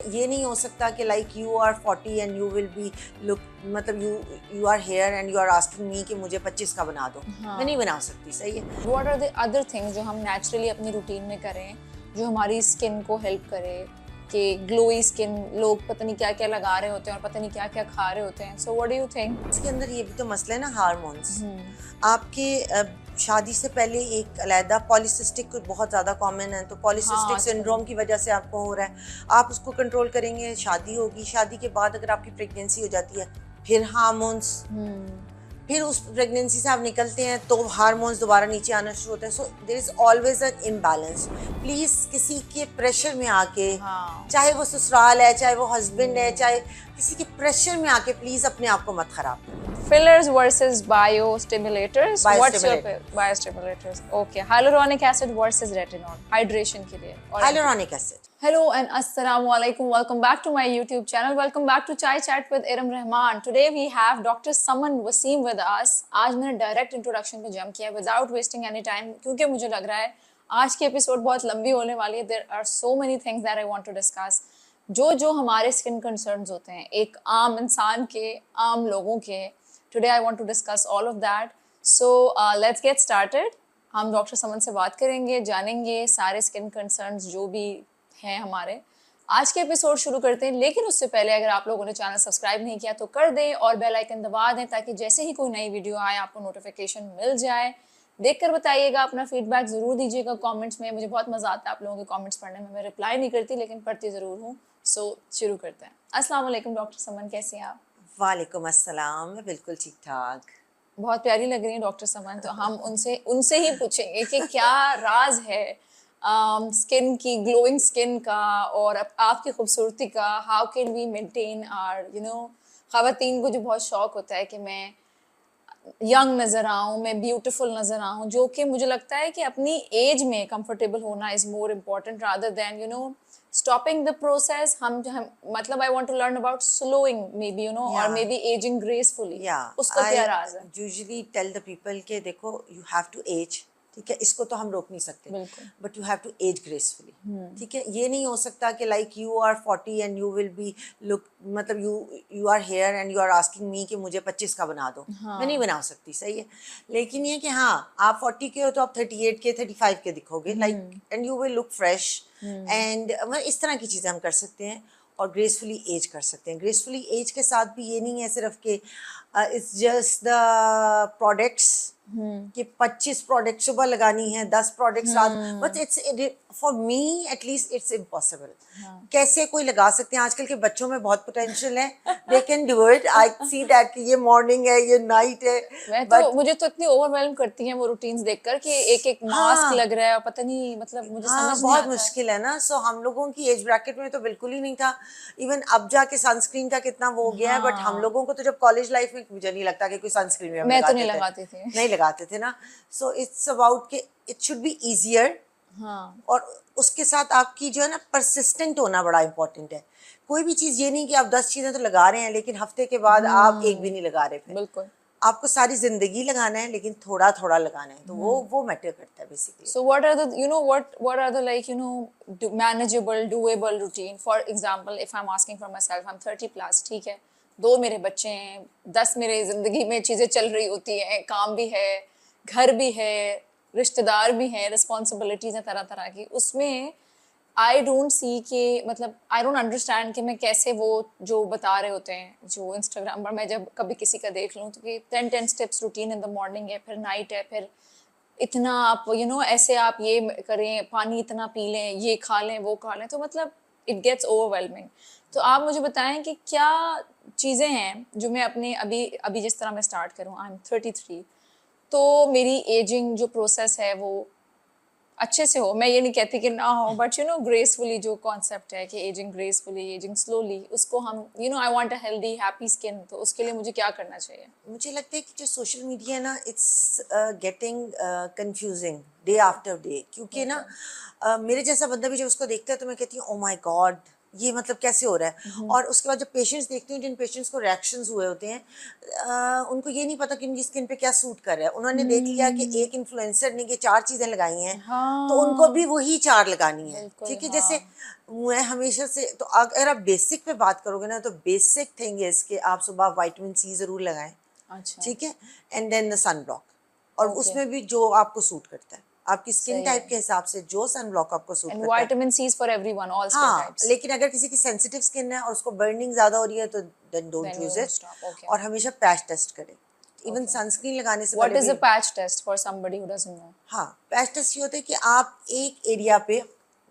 ये नहीं हो सकता कि like you are 40 and you will be look मतलब you are here and you are asking me कि मुझे 25 का बना दो। मैं नहीं बना सकती। सही है। What are the other things जो हम नेचुरली अपनी रूटीन में करें जो हमारी स्किन को हेल्प करे कि ग्लोई स्किन, लोग पता नहीं क्या क्या लगा रहे होते हैं और पता नहीं क्या क्या खा रहे होते हैं। So what do you think? इसके अंदर ये भी तो मसला है ना, हार्मोन्स। आपके शादी से पहले एक अलहदा पॉलीसिस्टिक बहुत ज़्यादा कॉमन है, तो पॉलीसिस्टिक सिंड्रोम की वजह से आपको हो रहा है। आप उसको कंट्रोल करेंगे, शादी होगी, शादी के बाद अगर आपकी प्रेगनेंसी हो जाती है फिर हार्मोन्स, फिर उस प्रेगनेंसी से आप निकलते हैं तो हार्मोन्स दोबारा नीचे आना शुरू होते हैं। So there is always an imbalance. Please किसी के प्रेशर में आके, चाहे वो ससुराल है, चाहे वो हस्बैंड है, चाहे किसी के प्रेशर में आके प्लीज अपने आप को मत खराब करें। Fillers versus biostimulators. Biostimulator. Biostimulators? Okay. Hyaluronic acid versus retinol. Hydration के लिए. Hyaluronic acid. Hello and assalamu alaikum. Welcome back to my YouTube channel. Welcome back to Chai Chat with Iram Rahman. Today we have Dr. Saman Waseem with us. आज मैंने direct introduction पे jump किया without wasting any time क्योंकि मुझे लग रहा है आज की episode बहुत लंबी होने वाली है. There are so many things that I want to discuss. जो हमारे स्किन कंसर्न्स होते हैं एक आम इंसान के, आम लोगों के. Today I want to discuss all of that. So let's get started. हम डॉक्टर समन से बात करेंगे, जानेंगे सारे स्किन कंसर्न्स जो भी हैं हमारे. आज के एपिसोड शुरू करते हैं, लेकिन उससे पहले अगर आप लोगों ने चैनल सब्सक्राइब नहीं किया तो कर दें और बेल आइकन दबा दें ताकि जैसे ही कोई नई वीडियो आए आपको नोटिफिकेशन मिल जाए. देखकर बताइएगा, अपना फीडबैक ज़रूर दीजिएगा कमेंट्स में. मुझे बहुत मज़ा आता है आप लोगों के कमेंट्स पढ़ने में. मैं रिप्लाई नहीं करती लेकिन पढ़ती ज़रूर हूँ. सो शुरू करते हैं. अस्सलाम वालेकुम डॉक्टर समन, कैसे हैं आप? वालेकुम अस्सलाम, मैं बिल्कुल ठीक ठाक. बहुत प्यारी लग रही है डॉक्टर समन. तो हम उनसे ही पूछेंगे कि क्या राज है स्किन की, ग्लोइंग स्किन का और आपकी खूबसूरती का. How can we maintain our ख़वातीन को जो बहुत शौक होता है कि मैं यंग नज़र आऊँ, मैं ब्यूटीफुल नज़र आऊँ, जो कि मुझे लगता है कि अपनी एज में कंफर्टेबल होना is more important rather than stopping the process. मतलब I want to learn about slowing maybe or maybe aging gracefully. उसका क्या राज है? Usually tell the people कि देखो you have to age, ठीक है, इसको तो हम रोक नहीं सकते, but you have to age gracefully. ठीक है, ये नहीं हो सकता कि like you are 40 and you will be look मतलब you are here and you are asking me कि मुझे 25 का बना दो. मैं नहीं बना सकती. सही है. लेकिन ये कि हाँ, आप 40 के हो तो आप 38 के 35 के दिखोगे like and you will look fresh and इस तरह की चीज़ें हम कर सकते हैं और ग्रेसफुली एज कर सकते हैं. ग्रेसफुली एज के साथ भी ये नहीं है सिर्फ कि इट्स जस्ट द प्रोडक्ट्स कि 25 प्रोडक्ट सुबह लगानी है, 10 प्रोडक्ट रात, but it's for me at least it's impossible. कैसे कोई लगा सकते हैं? आजकल के बच्चों में बहुत पोटेंशियल है, दे can do it. I see that कि ये मॉर्निंग है, ये नाइट है. मुझे तो इतनी ओवरवेल्म करती हैं वो रूटीन्स देखकर कि एक मास्क लग रहा है और पता नहीं, मतलब मुझे समझ नहीं बहुत आता. मुश्किल है ना. सो हम लोगों की एज ब्रैकेट में तो बिल्कुल ही नहीं था. इवन अब जाके सनस्क्रीन का कितना वो हो गया है, बट हम लोगों को तो जब कॉलेज लाइफ में मुझे नहीं लगता कि कोई सनस्क्रीन में मैं तो नहीं लगाती थी. नहीं लगाते थे ना. सो इट्स अबाउट कि इट शुड बी ईजियर. और उसके साथ आपकी जो है ना परसिस्टेंट होना बड़ा इंपॉर्टेंट है. कोई भी चीज़ ये नहीं कि आप 10 चीज़ें तो लगा रहे हैं लेकिन हफ्ते के बाद आप एक भी नहीं लगा रहे. बिल्कुल. आपको सारी जिंदगी लगाना है लेकिन थोड़ा थोड़ा लगाना है, तो वो मैटर करता है basically. So what are the what are the manageable, doable routine? For example, if I'm asking for myself, I'm 30 plus, ठीक है, 2 मेरे बच्चे हैं, 10 मेरे जिंदगी में चीज़ें चल रही होती हैं, काम भी है, घर भी है, रिश्तेदार भी हैं, रिस्पॉन्सिबिलिटीज़ हैं तरह तरह की. उसमें आई डोंट सी कि मतलब आई डोंट अंडरस्टैंड कि मैं कैसे वो जो बता रहे होते हैं जो इंस्टाग्राम पर मैं जब कभी किसी का देख लूँ तो कि 10 steps routine in the morning है, फिर नाइट है, फिर इतना आप ऐसे आप ये करें, पानी इतना पी लें, ये खा लें, वो खा लें, तो मतलब इट गेट्स ओवरवेलमिंग. तो आप मुझे बताएं कि क्या चीज़ें हैं जो मैं अपने अभी जिस तरह मैं स्टार्ट करूँ. आई एम 33, तो मेरी एजिंग जो प्रोसेस है वो अच्छे से हो. मैं ये नहीं कहती कि ना हो, बट ग्रेसफुली जो कॉन्सेप्ट है कि एजिंग ग्रेसफुली, एजिंग स्लोली, उसको हम I want a healthy happy skin. तो उसके लिए मुझे क्या करना चाहिए? मुझे लगता है कि जो सोशल मीडिया है ना, it's getting confusing day after day. क्योंकि ना मेरे जैसा बंदा भी जब उसको देखता है तो मैं कहती हूँ ओ माय गॉड, ये मतलब कैसे हो रहा है। और उसके बाद जब पेशेंट्स देखती हूँ, जिन पेशेंट्स को रिएक्शंस हुए होते हैं, उनको ये नहीं पता कि उनकी स्किन पे क्या सूट कर रहा है। उन्होंने देख लिया कि एक इन्फ्लुएंसर ने ये 4 चीज़ें लगाई हैं, तो उनको भी हाँ वही 4 लगानी है, बिल्कुल ठीक है। हाँ जैसे मैं हमेशा से, तो अगर आप बेसिक पे बात करोगे ना, तो बेसिक थिंग है इसके, आप सुबह विटामिन सी ज़रूर लगाएं, अच्छा ठीक है, and then the sun block. और ओके उसमें भी जो आपको सूट करता है, आपकी स्किन सही टाइप है के हिसाब से जो सन ब्लॉक आपको सूट एंड करता है। Vitamin C for everyone all skin हाँ, टाइप्स लेकिन अगर किसी की सेंसिटिव स्किन है और उसको बर्निंग ज़्यादा हो रही है, तो then don't then use you it. Stop okay और हमेशा पैच टेस्ट करें, इवन ओके सनस्क्रीन लगाने से व्हाट पहले इज भी। A patch test for somebody who doesn't know हाँ, पैच टेस्ट ये होता है कि आप एक एरिया पे,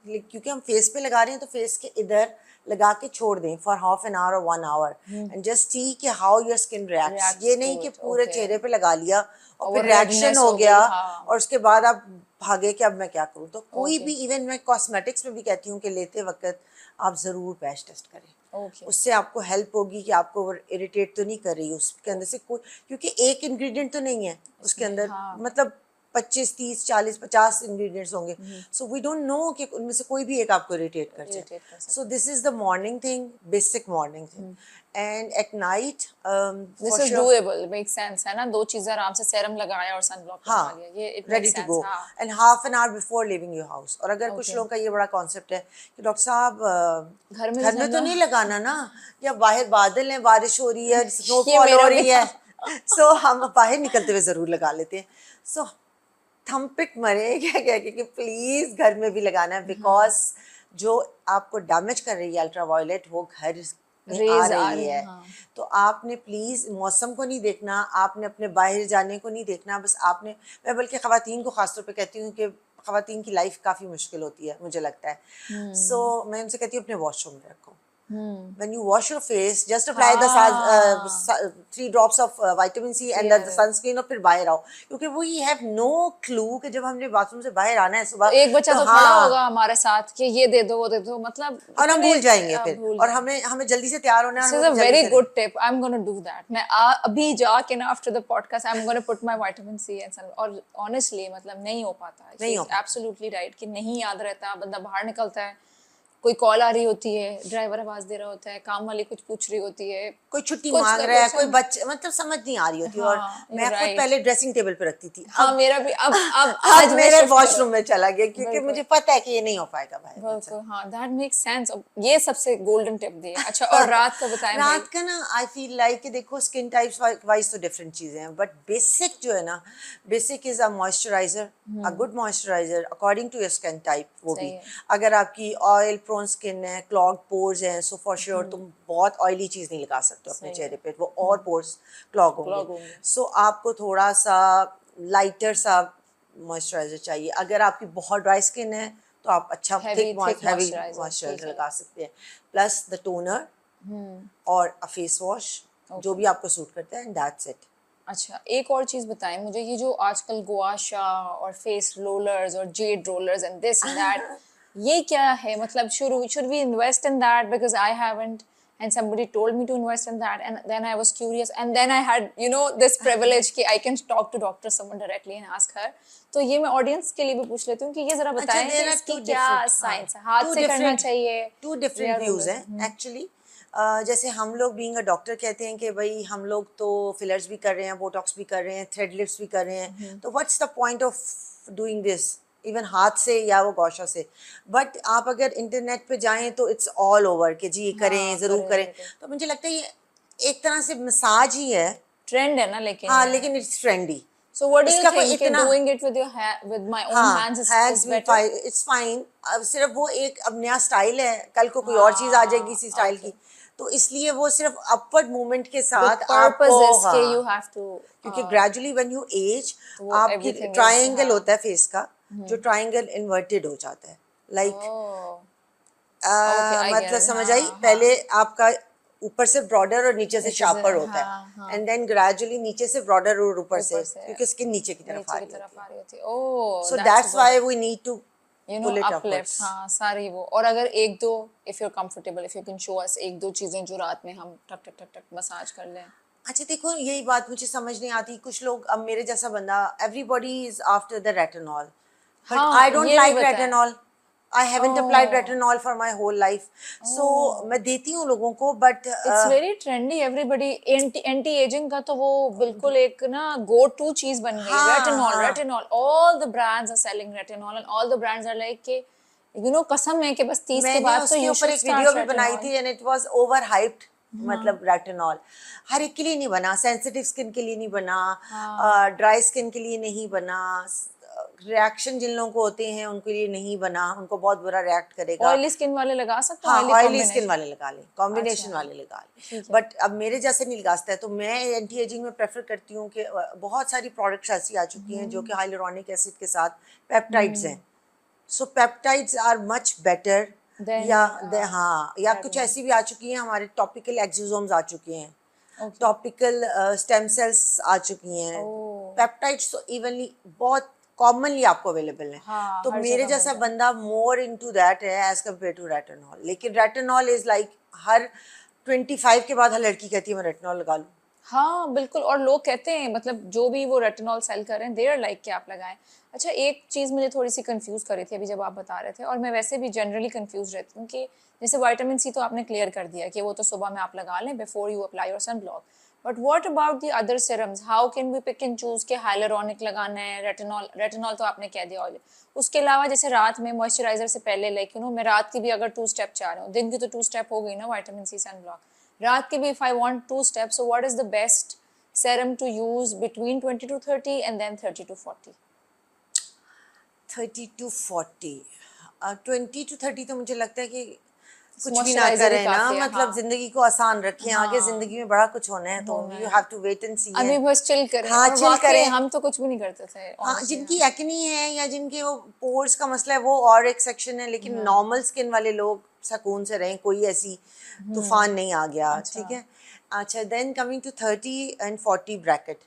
क्योंकि हम फेस पे लगा रहे हैं, तो फेस के इधर लगा के छोड़ दें फॉर हाफ एन आवर और 1 आवर, एंड जस्ट सी कि how your skin reacts. Reacts ये टू नहीं कि इट पूरे ओके चेहरे पे लगा लिया और और वो फिर रिएक्शन रेडनेस हो हो गया गई हाँ और उसके बाद आप भागे कि अब मैं क्या करूँ। तो कोई ओके भी, इवन मैं कॉस्मेटिक्स में भी कहती हूँ कि लेते वक्त आप ज़रूर पैच टेस्ट करें। ओके उससे आपको हेल्प होगी कि आपको इरिटेट तो नहीं कर रही उसके अंदर से कोई, क्योंकि एक इंग्रेडिएंट तो नहीं है उसके इसमें अंदर, हाँ मतलब 25 30 40 50 इंग्रेडिएंट्स होंगे। सो वी डोंट नो कि उनमें से कोई भी एक आपको इरिटेट कर जाए। इरिटेट कर सो सकते this is the morning thing, basic morning thing. And at night this for is sure, doable make sense है ना दो चीजें आराम से सेरम लगाया और सन ब्लॉक लगा हाँ, लिया ये it make ready to sense go, हाँ and half an hour before leaving your house. और अगर कुछ ओके लोगों का ये बड़ा कॉन्सेप्ट है कि डॉक्टर साहब घर में घर में तो ठंडा नहीं लगाना ना, या बाहर बादल है, बारिश हो रही है, ये स्नोफॉल हो मेरा भी रही था है, सो हम बाहर निकलते हुए ज़रूर लगा लेते हैं। सो थम्पिट मरे क्या कह के कि प्लीज़ घर में भी लगाना है, बिकॉज जो आपको डैमेज कर रही है अल्ट्रावायलेट, वो घर में आ रेज आ रही रही है। हाँ तो आपने प्लीज़ मौसम को नहीं देखना, आपने अपने बाहर जाने को नहीं देखना, बस आपने, मैं बल्कि ख़वातीन को ख़ास तौर पे कहती हूँ कि ख़वातीन की लाइफ काफ़ी मुश्किल होती है, मुझे लगता है। सो मैं उनसे कहती हूँ अपने वॉशरूम में रखो। When you wash your face, just apply the हाँ 3 drops of vitamin C and the clear sunscreen, और फिर बाहर आओ, क्योंकि वो ही हैव नो क्लू कि जब हमने बाथरूम से बाहर आना है तो सुबह, एक बच्चा तो तो खड़ा होगा हाँ, हमारे साथ कि ये दे दो वो दे दो मतलब और हम इतने भूल जाएंगे फिर, भूल और जाएंगे हमें हमें जल्दी से तैयार होना है दिस और इज अ हमें जल्दी वेरी से good tip I am gonna do that मैं अभी जाके ना after the podcast I am gonna put my vitamin C and sun और ऑनेस्टली मतलब नहीं हो पाता शी नहीं हो इज पाता। एब्सोल्युटली राइट कि नहीं याद रहता बंदा बाहर निकलता है कोई कॉल आ रही होती है ड्राइवर आवाज दे रहा होता है काम वाली कुछ पूछ रही होती है कोई छुट्टी कुछ मांग ना रहा है, कुछ कोई हम बच्चे, मतलब समझ नहीं आ रही होती। और हाँ यू मैं खुद राइट पहले ड्रेसिंग टेबल पे रखती थी, हाँ अब मेरा भी अब अब आज मैं मेरे शिफ्ट करूँ वॉशरूम में चला गया, क्योंकि बिल्कुल मुझे पता है कि ये नहीं हो पाएगा भाई मुझसे। बिल्कुल हाँ दैट मेक्स सेंस ये सबसे गोल्डन टिप दी है अच्छा और रात का बताएं भाई रात का ना, आई फील लाइक कि देखो स्किन टाइप्स वाइज तो डिफरेंट चीज़ें हैं, बट बेसिक जो है ना, basic is a moisturiser, a good moisturiser according to your skin type. वो सही भी है अगर आपकी ऑयल प्रोन स्किन है, क्लॉग्ड पोर्स हैं, सो फॉर श्योर तुम बहुत ऑयली चीज़ नहीं लगा सकते हो अपने सही चेहरे है पे, वो और पोर्स क्लॉग होंगे। क्लॉग होंगे सो आपको थोड़ा सा लाइटर सा मॉइस्चराइजर चाहिए। अगर आपकी बहुत ड्राई स्किन है, तो आप अच्छा हैवी थिक हैवी मॉइस्चराइजर ठीक मॉइस्चराइजर है लगा सकते हैं, प्लस द टोनर और अ फेस वॉश, जो ओके भी आपको सूट करता है, एंड दैट्स इट। अच्छा एक और चीज बताएं मुझे ये जो आजकल गुआशा और फेस रोलर्स और Z rollers and this and that ये क्या है मतलब should we invest in that because I haven't and somebody told me to invest in that and then I was curious and then I had you know this privilege कि I can talk to doctor someone directly and ask her तो ये मैं audience के लिए भी पूछ लेती हूँ कि ये जरा अच्छा, बताएं कि देयर आर इसकी टू क्या डिफरेंट, साइंस है हाथ से करना चाहिए टू या डिफरेंट व्यूज रोलर्स हैं एक्चुअली। जैसे हम लोग बीइंग अ डॉक्टर कहते हैं कि भाई हम लोग तो फिलर्स भी कर रहे हैं, बोटॉक्स भी कर रहे हैं, थ्रेड लिफ्ट्स भी कर रहे हैं, तो what's the point of doing this, even हाथ से या वो गौशा से। बट आप अगर इंटरनेट पे जाएं तो इट्स ऑल ओवर कि जी करें, हाँ ज़रूर करें करें। बिल्कुल तो मुझे लगता है ये एक तरह से मसाज ही है, ट्रेंड है ना लेकिन हाँ, ये लेकिन it's trendy. So what do you इसका कोई think? इतना, Doing it with your with my own हाँ, hands हैंड्स is भी better? It's fine. अब सिर्फ वो एक अब नया स्टाइल है, कल को कोई और चीज़ आ जाएगी हाँ इसी स्टाइल okay. की, तो इसलिए वो सिर्फ अपवर्ड मूवमेंट के The साथ purpose आपको, is कि you हाँ, have to क्योंकि ग्रेजुअली व्हेन यू एज, वो आपकी everything is ट्रायंगल हाँ होता है फेस का, जो ट्रायंगल इन्वर्टेड हो जाता है, like oh okay I get मतलब it समझ आई, हाँ पहले हाँ आपका ऊपर से ब्रॉडर और नीचे से नीचे से शार्पर होता है, हाँ हाँ एंड देन ग्रेजुअली नीचे से ब्रॉडर और ऊपर से, ऊपर से क्योंकि स्किन नीचे की तरफ आ नीचे की रही होती तरफ है। आ रही होती है oh so that's that's what why we need to you know pull it uplift upwards. हाँ सारी वो और अगर एक दो if you're comfortable if you can show us एक दो चीजें जो रात में हम टक टक टक टक मसाज कर लें अच्छा देखो, यही बात मुझे समझ नहीं आती, कुछ लोग, अब मेरे जैसा बंदा, everybody is after the retinol, but हाँ आई डोंट ये भी लाइक बताएं retinol. I haven't applied retinol for my whole life. So मैं देती हूँ लोगों को, but It's very trendy. Everybody anti aging का तो वो बिल्कुल एक ना go to चीज बन गई. Retinol. All the brands are selling retinol and all the brands are like कि कसम है कि बस 30 के बाद तो you should start वीडियो भी retinol. बनाई थी and it was overhyped. मतलब रेटिनॉल हर एक के लिए नहीं बना, सेंसिटिव स्किन के लिए नहीं बना, ड्राई स्किन के लिए नहीं बना, रिएक्शन जिन लोगों को होते हैं उनके लिए नहीं बना, उनको बहुत बुरा रिएक्ट करेगा। ऑयली स्किन वाले लगा सकते हैं, हाँ, ऑयली स्किन वाले लगा लें, कॉम्बिनेशन वाले लगा लें, बट अब मेरे जैसे नहीं लगाता है, तो मैं एंटी एजिंग में प्रेफर करती हूँ कि बहुत सारी प्रोडक्ट्स ऐसी आ चुकी हैं जो कि हाइलुरोनिक एसिड के साथ पेप्टाइड्स हैं, सो पेप्टाइड्स आर मच बेटर, या कुछ ऐसी भी आ चुकी हैं, हमारे टॉपिकल एक्सोसोम्स आ चुके हैं, टॉपिकल स्टेम सेल्स आ चुकी हैं, पेप्टाइड्स तो इवनली बहुत कॉमनली आपको अवेलेबल है। तो मेरे जैसा बंदा मोर इनटू दैट है एज कम्पेयर टू रेटिनॉल, लेकिन रेटिनॉल इज लाइक हर 25 के बाद हर लड़की कहती है मैं रेटिनॉल लगा लूँ। हाँ बिल्कुल, और लोग कहते हैं मतलब जो भी वो रेटिनॉल सेल कर रहे हैं, देयर लाइक कि आप लगाएं। अच्छा, एक चीज़ मुझे थोड़ी सी कंफ्यूज कर रही थी अभी जब आप बता रहे थे, और मैं वैसे भी जनरली कंफ्यूज रहती हूँ कि जैसे विटामिन सी तो आपने क्लियर कर दिया कि वो तो सुबह में आप लगा लें before you apply your sun block, but what about the other serums? How can we pick and choose के हाइलुरोनिक लगाना है, रेटिनॉल तो आपने कह दिया ऑयल, उसके अलावा जैसे रात में मॉइस्चराइजर से पहले लाइक मैं रात की भी अगर 2 स्टेप चाह रही हूँ, दिन की तो 2 स्टेप हो गई ना विटामिन सी सन ब्लॉक, रात के भी if I want 2 steps, so what is the best serum to use between 20 to 30 and then 30 to 40? 30 to 40, 20 to 30 तो मुझे लगता है कि कुछ भी ना करें ना, मतलब जिंदगी को आसान रखें, आगे जिंदगी में बड़ा कुछ होना है, तो you have to wait and see. अभी बस चिल करें। हाँ, चिल करें। हम तो कुछ भी नहीं करते थे। हाँ, जिनकी एक्नी है या जिनके वो पोर्स का मसला है वो और एक सेक्शन है, लेकिन नॉर्मल स्किन वाले लोग सुकून से रहें, कोई ऐसी तूफान नहीं आ गया, ठीक है। अच्छा, then coming to 30 and 40 bracket,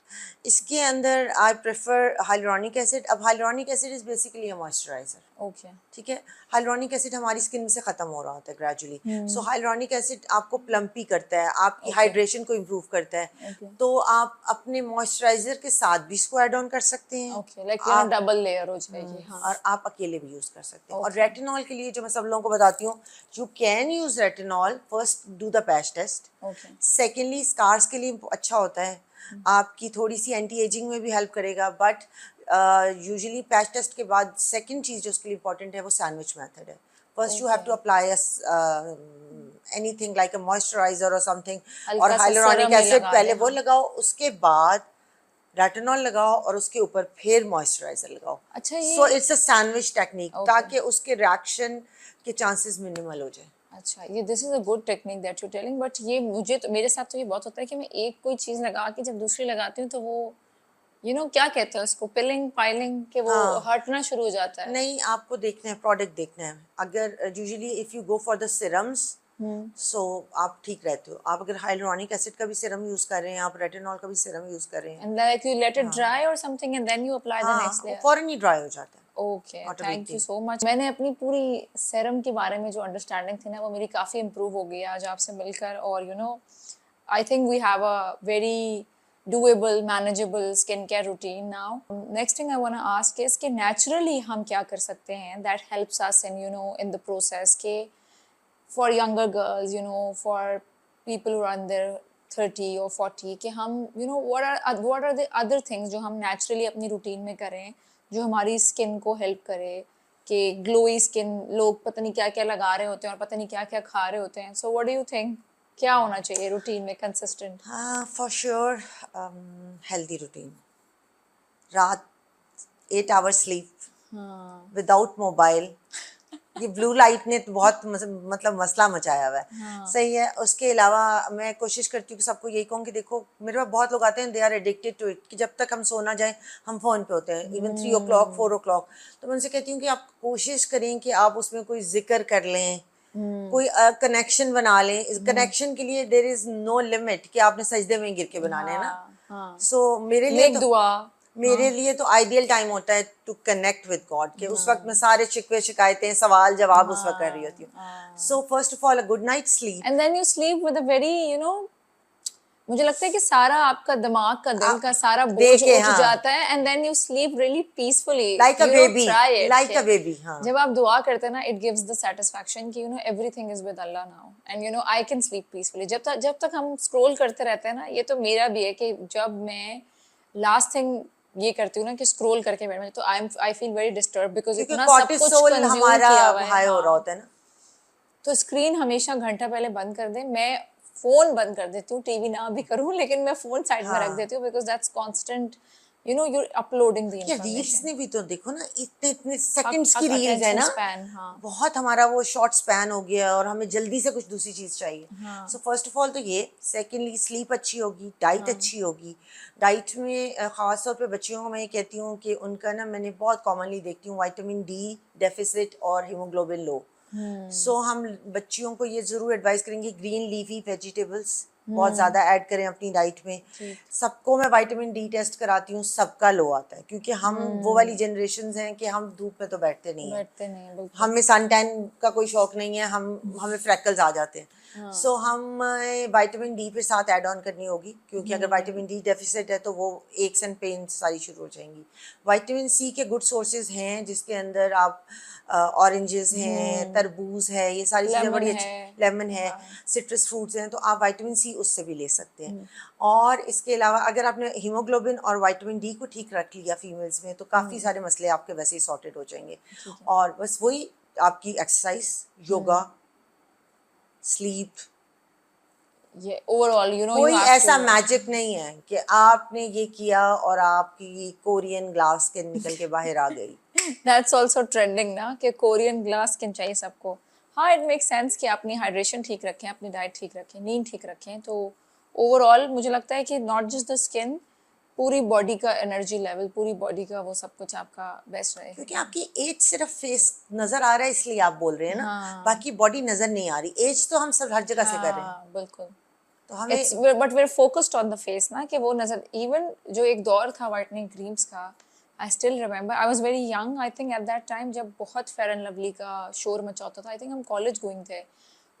इसके अंदर आई प्रेफर हाइलुरोनिक एसिड। अब hyaluronic acid is basically a moisturiser, okay, ठीक है। हाइलुरोनिक एसिड हमारी स्किन से खत्म हो रहा होता है ग्रेजुअली, सो हाइलुरोनिक एसिड आपको प्लम्पी करता है, आपकी हाइड्रेशन को इम्प्रूव करता है, तो आप अपने मॉइस्चराइजर के साथ भी इसको ऐड ऑन कर सकते हैं, ओके, लाइक डबल लेयर हो जाएगी। हाँ, और आप अकेले भी यूज कर सकते हैं। और रेटिनॉल के लिए जो मैं सब लोगों को बताती हूँ, you can use retinol, first do the patch test, secondly scars के लिए अच्छा होता है, आपकी थोड़ी सी एंटी एजिंग में भी हेल्प करेगा, बट यूजुअली पैच टेस्ट के बाद सेकंड चीज़ जो उसके लिए इंपॉर्टेंट है वो सैंडविच मेथड है। First you have to apply anything like a moisturiser और समथिंग, और हाइलुरोनिक एसिड पहले वो लगाओ, उसके बाद रेटिनॉल लगाओ, और उसके ऊपर फिर मॉइस्चराइजर लगाओ। अच्छा, so it's a sandwich technique, ताकि उसके रिएक्शन के चांसेस मिनिमल हो जाए। अच्छा, ये this is a good technique that you telling, but ये मुझे तो, मेरे साथ तो ये बहुत होता है कि मैं एक कोई चीज़ लगा के जब दूसरी लगाती हूँ तो वो क्या कहते हैं उसको, पिलिंग पाइलिंग के वो हटना शुरू हो जाता है। नहीं, आपको देखना है, प्रोडक्ट देखना है। अगर usually if you go for the serums, so आप ठीक रहते हो। आप अगर हाइलुरोनिक एसिड का भी सिरम यूज कर रहे हैं, आप रेटिनॉल का भी सिरम यूज कर रहे हैं, and like you let it dry और something and then you apply the next layer, फौरन ही ड्राई हो जाता है। Okay, thank you so much. मैंने अपनी पूरी सेरम के बारे में जो अंडरस्टैंडिंग थी ना, वो मेरी काफ़ी इम्प्रूव हो गई आज आपसे मिलकर, और I think we have a very doable, manageable skincare routine now. Next thing I want to ask is कि naturally हम क्या कर सकते हैं that helps us in the process, के for younger girls, for people who are under 30 or 40, कि हम what are the other things जो हम naturally अपनी routine में करें जो हमारी skin को help करे, कि glowy skin, लोग पता नहीं क्या क्या लगा रहे होते हैं और पता नहीं क्या क्या खा रहे होते हैं, so what do you think, क्या होना चाहिए रूटीन में कंसिस्टेंट? हाँ, फॉर श्योर हेल्दी रूटीन, रात 8 आवर्स स्लीप विदाउट मोबाइल। ये ब्लू लाइट ने तो बहुत मतलब मसला मचाया हुआ है, सही है। उसके अलावा मैं कोशिश करती हूँ कि सबको यही कहूँ कि देखो, मेरे पास बहुत लोग आते हैं, they are addicted to it, कि जब तक हम सोना जाए हम फ़ोन पे होते हैं, इवन 3 o'clock 4 o'clock। तो मैं उनसे कहती हूँ कि आप कोशिश करें कि आप उसमें कोई जिक्र कर लें, कोई कनेक्शन बना लें। इस कनेक्शन के लिए देयर इज नो लिमिट कि आपने सजदे में गिर के बनाने हैं ना। सो मेरे लिए तो आइडियल टाइम होता है टू कनेक्ट विद गॉड, कि उस वक्त मैं सारे शिकवे शिकायतें सवाल जवाब उस वक्त कर रही होती हूँ। So first of all a good night sleep, and then you sleep with a very मुझे लगता है कि सारा आपका दिमाग का दिल का सारा बोझ देके, उठ हाँ। जाता है and then you sleep really peacefully Like a baby, like a baby, हाँ। जब आप दुआ करते हैं ना इट गिव्स द सेटिस्फैक्शन कि everything is with Allah now and I can sleep peacefully. जब तक हम स्क्रॉल करते रहते हैं ना, ये तो मेरा भी है कि जब मैं लास्ट थिंग ये करती हूँ ना कि स्क्रॉल करके बैठ तो I feel very disturb because क्योंकि इतना सब कुछ कॉर्टिसोल कंज्यूम हमारा किया हुआ है। हाई हो हाँ। रहा होता है ना। तो स्क्रीन हमेशा घंटा पहले बंद कर दे। मैं फोन बंद कर देती हूँ, टीवी ना भी करूँ, लेकिन मैं फोन साइड में रख देती हूँ because that's constant you're uploading the reels information। ने भी तो देखो ना, इतने इतने सेकंड्स की रील्स है attention ना, span, हाँ। बहुत हमारा वो शॉर्ट स्पैन हो गया और हमें जल्दी से कुछ दूसरी चीज चाहिए। हाँ। सो फर्स्ट ऑफ ऑल तो ये, सेकेंडली स्लीप अच्छी होगी, डाइट अच्छी होगी। डाइट में खास तौर पे बच्चियों को मैं ये कहती हूँ कि उनका ना, मैंने बहुत कॉमनली देखती हूँ विटामिन डी डेफिसिट और हीमोग्लोबिन लो। सो हम बच्चियों को ये ज़रूर एडवाइस करेंगे ग्रीन लीफी वेजिटेबल्स बहुत ज़्यादा ऐड करें अपनी डाइट में। सबको मैं विटामिन डी टेस्ट कराती हूँ, सबका लो आता है, क्योंकि हम वो वाली जनरेशन हैं कि हम धूप में तो बैठते नहीं हैं, हमें सन टैन का कोई शौक नहीं है, हमें फ्रैकल्स आ जाते हैं। सो हम विटामिन डी पे साथ ऐड ऑन करनी होगी, क्योंकि अगर विटामिन डी डेफिसिट है तो वो एक्स एंड पेन सारी शुरू हो जाएंगी। विटामिन सी के गुड सोर्सेज हैं, जिसके अंदर आप ऑरेंजेस हैं, तरबूज है, ये सारी चीज़ें बड़ी अच्छी, लेमन है, सिट्रस फ्रूट्स हैं, तो आप विटामिन सी उससे भी ले सकते हैं। और इसके अलावा अगर आपने हीमोग्लोबिन और विटामिन डी को ठीक रख लिया फीमेल्स में, तो काफ़ी सारे मसले आपके वैसे ही सॉर्टेड हो जाएंगे। और बस वही आपकी एक्सरसाइज, योगा, स्लीप, ये ओवरऑल कोई ऐसा मैजिक नहीं है कि आपने ये किया और आपकी कोरियन ग्लास स्किन निकल के बाहर आ गई। दैट्स आल्सो ट्रेंडिंग ना कि कोरियन ग्लास स्किन चाहिए सबको। हाँ, इट मेक सेंस कि अपनी हाइड्रेशन ठीक रखें, अपनी डाइट ठीक रखें, नींद ठीक रखें। तो ओवरऑल मुझे लगता है कि नॉट जस्ट द स्किन, पूरी बॉडी का एनर्जी लेवल, पूरी बॉडी का वो सब कुछ आपका बेस्ट रहे। क्योंकि आपकी एज सिर्फ फेस नजर आ रहा है इसलिए आप बोल रहे हैं ना। हाँ। बाकी बॉडी नजर नहीं आ रही। एज तो हम सब हर जगह से कर रहे हैं। बिल्कुल। तो हमें but we're focused on the face ना, कि वो नजर, इवन जो एक दौर था whitening creams का, I still remember, I was very young, I think at that time, जब बहुत फेयर एंड लवली का शोर मचा होता था। आई थिंक हम कॉलेज गोइंग थे,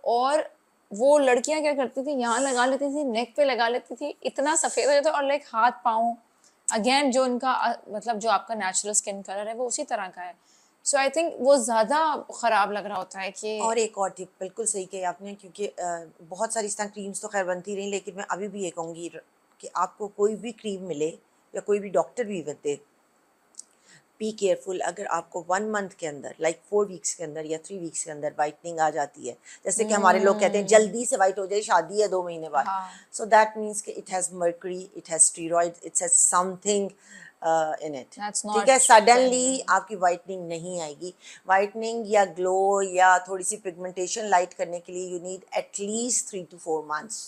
और वो लड़कियां क्या करती थी, यहाँ लगा लेती थी, नेक पे लगा लेती थी, इतना सफ़ेद हो जाता, और लाइक हाथ पाँव अगेन जो उनका मतलब जो आपका नेचुरल स्किन कलर है वो उसी तरह का है। सो आई थिंक वो ज़्यादा ख़राब लग रहा होता है कि। और एक और टिप बिल्कुल सही कही आपने, क्योंकि बहुत सारी इस तरह क्रीम्स तो खैर बनती रही, लेकिन मैं अभी भी ये कहूँगी कि आपको कोई भी क्रीम मिले या कोई भी डॉक्टर भी दे, बी केयरफुल। अगर आपको 1 मंथ के अंदर, लाइक 4 वीक्स के अंदर या 3 वीक्स के अंदर वाइटनिंग आ जाती है, जैसे कि हमारे लोग कहते हैं जल्दी से वाइट हो जाए, शादी है 2 महीने बाद, सो दैट मीन्स कि it has mercury, it has steroid, it's has something in it. ठीक है, सडनली आपकी वाइटनिंग नहीं आएगी। वाइटनिंग या ग्लो या थोड़ी सी पिगमेंटेशन लाइट करने के लिए you need at least 3 to 4 months।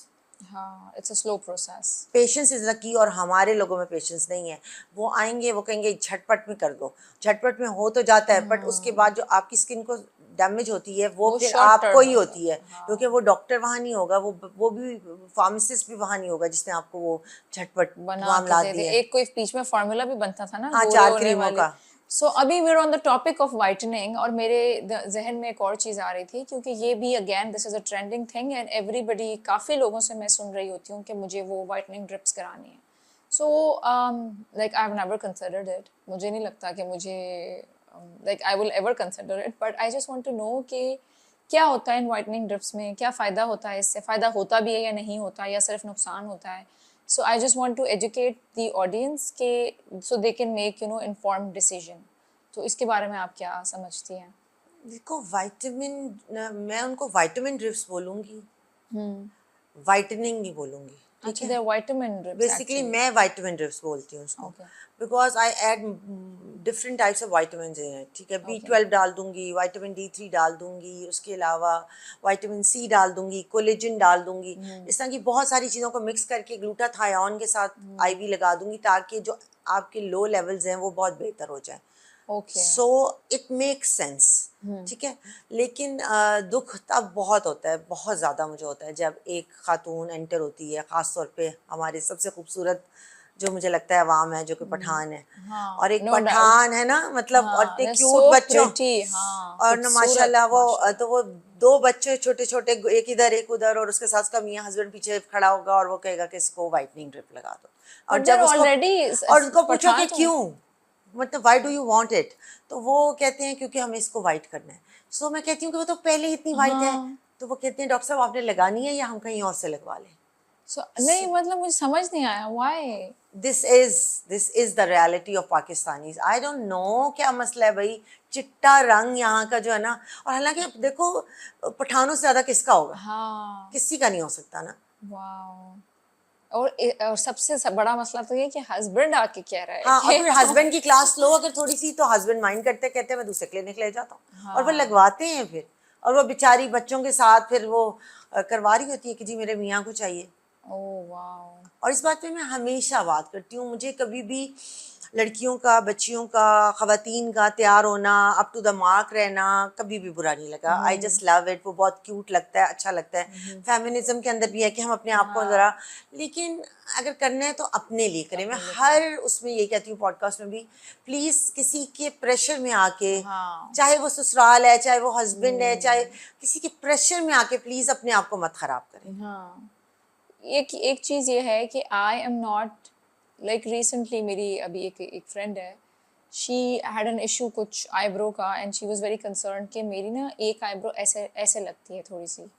हाँ, it's a slow process. Patience is the key, और हमारे लोगों में पेशेंस नहीं है। वो आएंगे, वो कहेंगे झटपट में कर दो, झटपट में हो तो जाता है, बट उसके बाद जो आपकी स्किन को डैमेज होती है वो फिर आपको ही होती है। क्योंकि वो डॉक्टर वहाँ नहीं होगा, वो भी फार्मासिस्ट भी वहाँ नहीं होगा जिसने आपको वो झटपट मामला दिए। एक कोई बीच में फार्मूला भी बनता था ना, हाँ, 4 क्रीमों का। सो अभी we're on the topic of whitening, और मेरे जहन में एक और चीज़ आ रही थी, क्योंकि ये भी again this is a trending thing and everybody, काफ़ी लोगों से मैं सुन रही होती हूँ कि मुझे वो whitening ड्रिप्स करानी है। So like I have never considered it, मुझे नहीं लगता कि मुझे like I will ever consider it, but I just want to know कि क्या होता है इन whitening ड्रिप्स में, क्या फ़ायदा होता है इससे, फ़ायदा होता भी है या नहीं होता, या सिर्फ नुकसान होता है। So I just want to educate the audience के so they can make informed decision। तो इसके बारे में आप क्या समझती हैं? देखो, वाइटामिन, मैं उनको वाइटामिन ड्रिप्स बोलूँगी, वाइटनिंग नहीं बोलूँगी। अच्छा, they are vitamin drips basically actually। मैं वाइटामिन ड्रिप्स बोलती हूँ उसको, because I add different types of vitamin in it. ठीक है, B12 डाल दूंगी, विटामिन D3 डाल दूंगी, उसके अलावा विटामिन C डाल दूंगी, कोलेजन डाल दूंगी। इस तरह की बहुत सारी चीज़ों को मिक्स करके ग्लूटाथायोन के साथ IV लगा दूंगी, ताकि जो आपके लो लेवल्स हैं वो बहुत बेहतर हो जाए। So it makes sense. ठीक है, लेकिन दुख तब बहुत होता है, बहुत ज़्यादा मुझे होता है, जब एक खातून एंटर होती है, ख़ास तौर पे हमारे सबसे खूबसूरत जो मुझे लगता है अवाम है, जो कि पठान है। और एक पठान है ना, मतलब और इतने क्यूट बच्चों, और ना माशाल्लाह वो 2 बच्चे छोटे छोटे, एक इधर एक उधर, और उसके साथ उसका मियाँ हस्बैंड पीछे खड़ा होगा और वो कहेगा कि इसको व्हाइटनिंग ड्रिप लगा दो, और But जब they're उसको already और उनको पूछो पठान कि तो क्यों, मतलब why do you want it, तो वो कहते हैं क्योंकि हमें इसको वाइट करना है। सो मैं कहती हूँ कि वो तो पहले ही इतनी वाइट है, हाँ। तो वो कहते हैं डॉक्टर साहब आपने लगानी है या हम कहीं और से लगवा लें। नहीं मतलब मुझे समझ नहीं आया why. This is the reality of Pakistanis. I don't no क्या मसला है भाई, चिट्टा रंग यहाँ का जो है ना, और हालांकि देखो पठानों से ज्यादा किसका होगा, हाँ किसी का नहीं हो सकता ना। वाओ। और सबसे बड़ा मसला तो ये कि हस्बैंड आके कह रहा है हाँ, और कि फिर हस्बैंड की क्लास लो अगर थोड़ी सी, तो हस्बैंड माइंड करते कहते हैं मैं दूसरे क्लिनिक ले जाता हूँ, और वो लगवाते हैं फिर, और वो बेचारी बच्चों के साथ फिर वो करवा रही होती है कि जी मेरे मियाँ को चाहिए। Oh wow. और इस बात पे मैं हमेशा बात करती हूँ, मुझे कभी भी लड़कियों का, बच्चियों का, ख़वातीन का तैयार होना, अप टू द मार्क रहना कभी भी बुरा नहीं लगा। आई जस्ट लव इट, वो बहुत क्यूट लगता है, अच्छा लगता है। फेमिनिज्म के अंदर भी है कि हम अपने आप को ज़रा, लेकिन अगर करना है तो अपने लिए करें। मैं हर उसमें यही कहती हूँ पॉडकास्ट में भी, प्लीज़ किसी के प्रेशर में आके, चाहे वो ससुराल है, चाहे वो हस्बैंड है, चाहे किसी के प्रेशर में आके प्लीज़ अपने आप को मत ख़राब करें। हाँ एक चीज़ ये है कि आई एम नॉट लाइक रिसेंटली मेरी अभी एक फ्रेंड है, शी हैड एन इशू कुछ आईब्रो का, and she was very concern कि मेरी ना एक आईब्रो ऐसे ऐसे लगती है थोड़ी सी।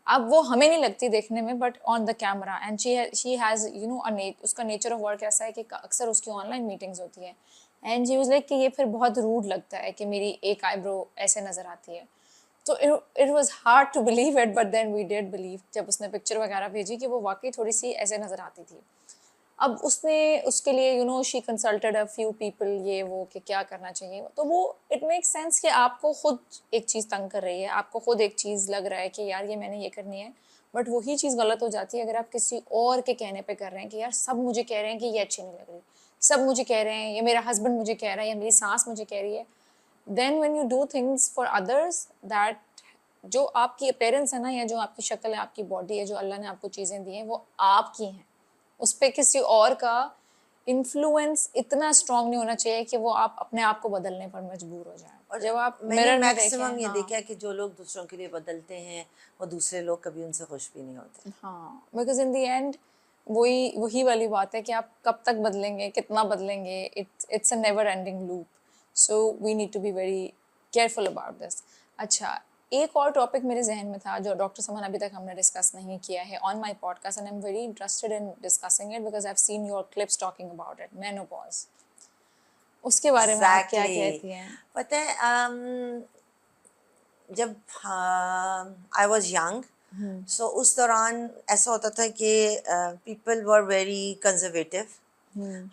अब वो हमें नहीं लगती देखने में, but on the camera, and she has you know उसका नेचर ऑफ वर्क ऐसा है कि अक्सर उसकी ऑनलाइन मीटिंग्स होती हैं, एंड शी वाज लाइक कि ये फिर बहुत रूड लगता है कि मेरी एक आईब्रो ऐसे नज़र आती है। तो it was hard to believe it, but then we did believe जब उसने पिक्चर वगैरह भेजी कि वो वाकई थोड़ी सी ऐसे नज़र आती थी। अब उसने उसके लिए you know she consulted a few people ये वो कि क्या करना चाहिए, तो वो इट मेक सेंस कि आपको खुद एक चीज़ तंग कर रही है, आपको खुद एक चीज़ लग रहा है कि यार ये मैंने ये करनी है, बट वही चीज़ गलत हो जाती है अगर आप किसी और के कहने पे कर रहे हैं कि यार सब मुझे कह रहे हैं कि ये अच्छी नहीं लग रही, सब मुझे कह रहे हैं, ये मेरा हस्बैंड मुझे कह रहा है या मेरी सास मुझे कह रही है। Then when you do things for others, that जो आपकी अपीयरेंस है ना, या जो आपकी शक्ल है, आपकी बॉडी है, जो अल्लाह ने आपको चीज़ें दी हैं वो आपकी हैं, उस पर किसी और का इन्फ्लुएंस इतना स्ट्रांग नहीं होना चाहिए कि वो आप अपने आप को बदलने पर मजबूर हो जाएं। और जब आप मैंने मिरर में मैक्सिमम देखें, ये हाँ देखा है कि जो लोग दूसरों के लिए बदलते हैं वो दूसरे लोग कभी उनसे खुश भी नहीं होते। हाँ, बिकॉज इन द एंड वही वाली बात है कि आप कब तक बदलेंगे, कितना बदलेंगे, it's a never ending loop, so we need to be very careful about this. अच्छा, एक और टॉपिक मेरे जहन में था जो डॉक्टर समन अभी तक हमने डिस्कस नहीं किया है on my podcast, and I am very interested in discussing it because I have seen your clips talking about it, menopause. उसके बारे में आप क्या कहती हैं? पता है जब आई वॉज यंग, सो उस दौरान ऐसा होता था कि पीपल वर वेरी कंजर्वेटिव।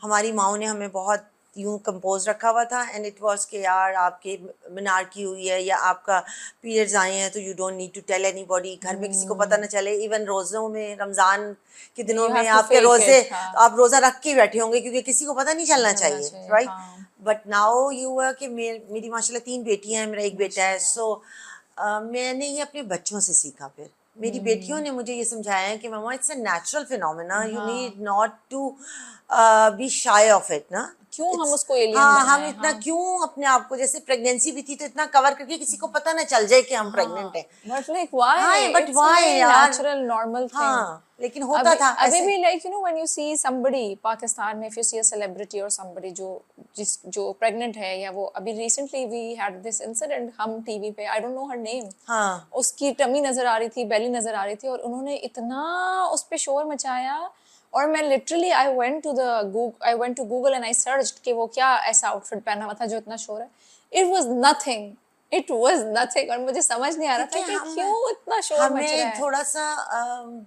हमारी माओ ने हमें बहुत यूं कंपोज रखा हुआ था, एंड इट वाज कि यार आपके मीनार की हुई है या आपका पीरियड्स आए हैं तो you don't need to tell anybody, घर में किसी को पता न चले। इवन रोज़ों में, रमज़ान के दिनों You में have to आपके fake रोज़े, it, हाँ, आप रोज़ा रख के बैठे होंगे क्योंकि किसी को पता नहीं चलना चलना चाहिए, चाहिए, राइट। हाँ, बट नाउ यू हुआ कि मेरी माशाल्लाह 3 बेटियां हैं, मेरा एक बेटा है। सो मैंने ये अपने बच्चों से सीखा। फिर मेरी बेटियों ने मुझे ये समझाया है कि mama it's a natural phenomena, you need not to be shy of it ना। क्यों हम It's- उसको एलियन हाँ, हम बनाएं, इतना हाँ क्यों अपने आप को, जैसे प्रेगनेंसी भी थी तो इतना कवर करके किसी को पता ना चल जाए कि हम प्रेग्नेंट हैं। बट लाइक व्हाई, हाँ, but it's a why very यार। Natural normal thing. हाँ, लेकिन होता था अभी ऐसे। भी like you know when you see somebody Pakistan में, if you see a celebrity और समबडी जो प्रेग्नेंट है, या वो अभी recently we had this incident, Hum TV पे, I don't know her name, हाँ, उसकी टमी नजर आ रही थी, बेली नजर आ रही थी, और उन्होंने इतना उस पे शोर मचाया, और मैं literally I went to Google and I searched कि वो क्या ऐसा आउटफिट पहना हुआ था जो इतना शोर है। इट वाज नथिंग, और मुझे समझ नहीं आ रहा था क्योंकि कि हम क्यों इतना शोर मच रहा हमें है। थोड़ा सा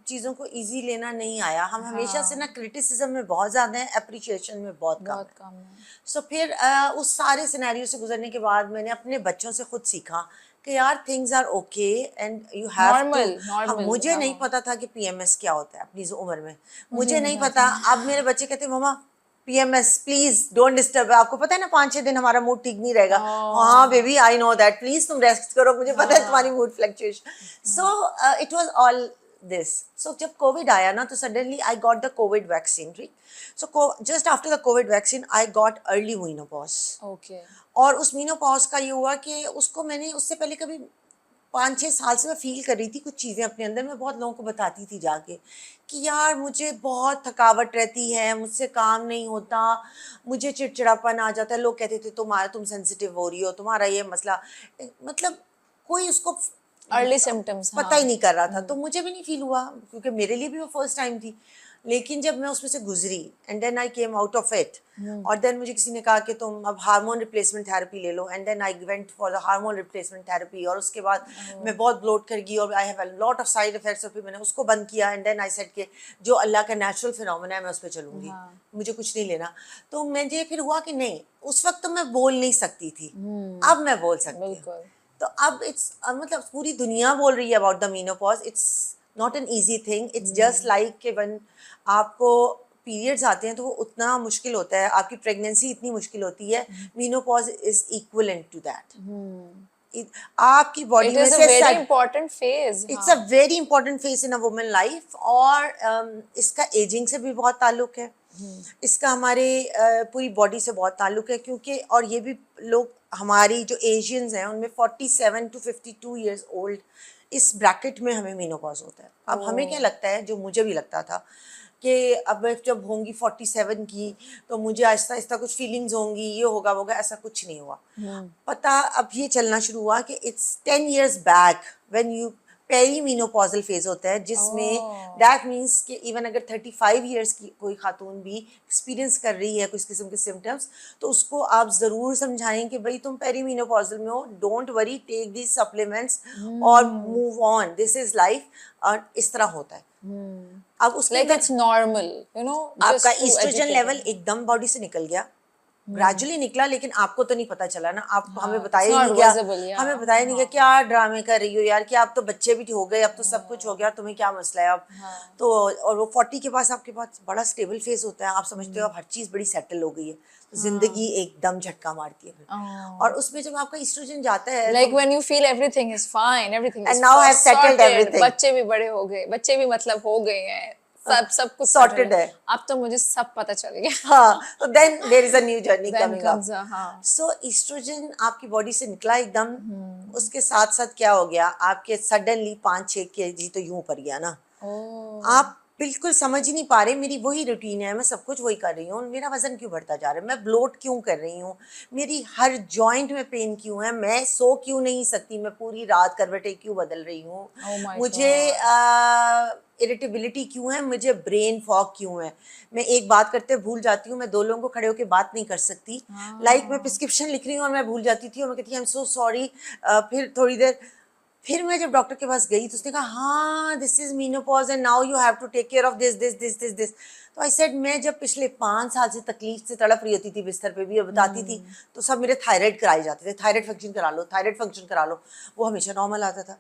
चीज़ों को इजी लेना नहीं आया। हम हमेशा से हाँ, ना क्रिटिसिज्म में बहुत ज़्यादा है, अप्रिशिएशन में बहुत कम बहुत है। कम है। सो फिर उस सारे सिनेरियो से गुजरने के बाद मैंने अपने बच्चों से खुद सीखा कि यार things are okay and you have to. हम, नॉर्मल, मुझे नहीं हाँ, पता था कि पीएमएस क्या होता है अपनी इस उम्र में, मुझे मुझे नहीं नहीं पता। पता। अब मेरे बच्चे कहते हैं मम्मा पीएमएस प्लीज डोंट डिस्टर्ब। आपको पता है ना 5-6 दिन हमारा मूड ठीक नहीं रहेगा। हाँ oh, baby I know that, please तुम रेस्ट करो, मुझे पता है तुम्हारी mood fluctuation. So it was all this. So जब कोविड आया ना तो suddenly I got the Covid vaccine, right. So just after the Covid vaccine I got early menopause. Okay, और उस मेनोपॉज का ये हुआ कि उसको मैंने उससे पहले कभी 5-6 साल से मैं फील कर रही थी कुछ चीज़ें अपने अंदर, मैं बहुत लोगों को बताती थी जाके कि यार मुझे बहुत थकावट रहती है, मुझसे काम नहीं होता, मुझे चिड़चिड़ापन आ जाता है। लोग कहते थे तुम सेंसिटिव हो रही हो, तुम्हारा ये मसला, मतलब कोई उसको अर्ली सिम्टम्स, पता ही नहीं कर रहा था। तो मुझे भी नहीं फील हुआ क्योंकि मेरे लिए भी वो फर्स्ट टाइम थी। लेकिन जब मैं उसमें से गुजरी and then I came out of it, और देन मुझे किसी ने कहा कि तुम अब हार्मोन रिप्लेसमेंट थेरेपी ले लो, and then I went for the hormone replacement therapy. और उसके बाद मैं बहुत ब्लोट कर गई और I have a lot of side effects, और फिर मैंने उसको बंद किया। एंड देन आई सेड कि जो अल्लाह का नेचुरल फिनोमेना है मैं उस पर चलूंगी, मुझे कुछ नहीं लेना। तो मुझे फिर हुआ कि नहीं, उस वक्त तो मैं बोल नहीं सकती थी, अब मैं बोल सकती हूँ। तो अब इट्स मतलब पूरी दुनिया बोल रही है about the menopause. It's not an easy thing, it's just like कि वन आपको पीरियड्स आते हैं तो वो उतना मुश्किल होता है, आपकी प्रेगनेंसी इतनी मुश्किल होती है, menopause is equivalent to that. आपकी बॉडी में से very important phase, it's a very important phase in a woman life. और इसका एजिंग से भी बहुत ताल्लुक है, इसका हमारे पूरी बॉडी से बहुत ताल्लुक है, क्योंकि और ये भी लोग हमारी जो एशियंस हैं उनमें 47 to 52 ईयर्स ओल्ड इस ब्रैकेट में हमें मेनोपॉज होता है। अब हमें क्या लगता है, जो मुझे भी लगता था कि अब मैं जब होंगी 47 की तो मुझे आहिस्ता आहिस्ता कुछ फीलिंग्स होंगी, ये होगा वो होगा, ऐसा कुछ नहीं हुआ। पता अब ये चलना शुरू हुआ कि it's 10 years back when you perimenopausal phase होता है, जिसमें दैट मीन्स कि इवन अगर 35 ईयर्स की कोई खातून भी एक्सपीरियंस कर रही है कुछ किस्म के सिम्टम्स, तो उसको आप ज़रूर समझाएं कि भाई तुम पेरीमेनोपॉजल में हो, don't worry, take these supplements और move on, this is life. और इस तरह होता है। अब उसके like it's normal, you know, आपका ईस्ट्रोजन लेवल एकदम बॉडी से निकल गया, ग्रेजुअली निकला, लेकिन आपको तो नहीं पता चला ना, आपको हमें बताया ही नहीं गया, हमें बताया नहीं गया क्या ड्रामे कर रही हो यार, कि आप तो बच्चे भी हो गए, अब तो सब कुछ हो गया, तुम्हें क्या मसला है अब। तो और वो 40 के पास आपके पास बड़ा स्टेबल फेज होता है, आप समझते हो अब हर चीज़ बड़ी सेटल हो गई है, तो जिंदगी एकदम झटका मारती है फिर। और उसमें जब आपका ईस्ट्रोजन जाता है, like when you feel everything is fine, everything is and now I have settled everything, बच्चे भी बड़े हो गए, बच्चे भी मतलब हो गए हैं, सब कुछ सॉर्टेड है, अब तो मुझे सब पता चल गया। हाँ, तो then there is a new journey Then coming comes up. हाँ, सो ईस्ट्रोजन आपकी बॉडी से निकला एकदम, उसके साथ साथ क्या हो गया, आपके सडनली 5-6 kg तो यूं ऊपर गया ना। आप बिल्कुल समझ ही नहीं पा रहे, मेरी वही रूटीन है, मैं सब कुछ वही कर रही हूँ, मेरा वजन क्यों बढ़ता जा रहा है, मैं ब्लोट क्यों कर रही हूँ, मेरी हर जॉइंट में पेन क्यों है, मैं सो क्यों नहीं सकती, मैं पूरी रात करवटें क्यों बदल रही हूँ, मुझे इरिटेबिलिटी क्यों है, मुझे ब्रेन फॉग क्यों है, मैं एक बात करते भूल जाती हूँ, मैं 2 लोगों को खड़े होकर बात नहीं कर सकती, लाइक मैं प्रिस्क्रिप्शन लिख रही हूँ और मैं भूल जाती थी और मैं कहती आई एम सो सॉरी। फिर थोड़ी देर फिर मैं जब डॉक्टर के पास गई तो उसने कहा हाँ this is menopause and now you have to take care of this this this this this. तो आई सेड मैं जब पिछले 5 साल से तकलीफ से तड़प रही होती थी बिस्तर पे भी और बताती थी, तो सब मेरे थायराइड कराए जाते थे, थायराइड फंक्शन करा लो, थायराइड फंक्शन करा लो, वो हमेशा नॉर्मल आता था।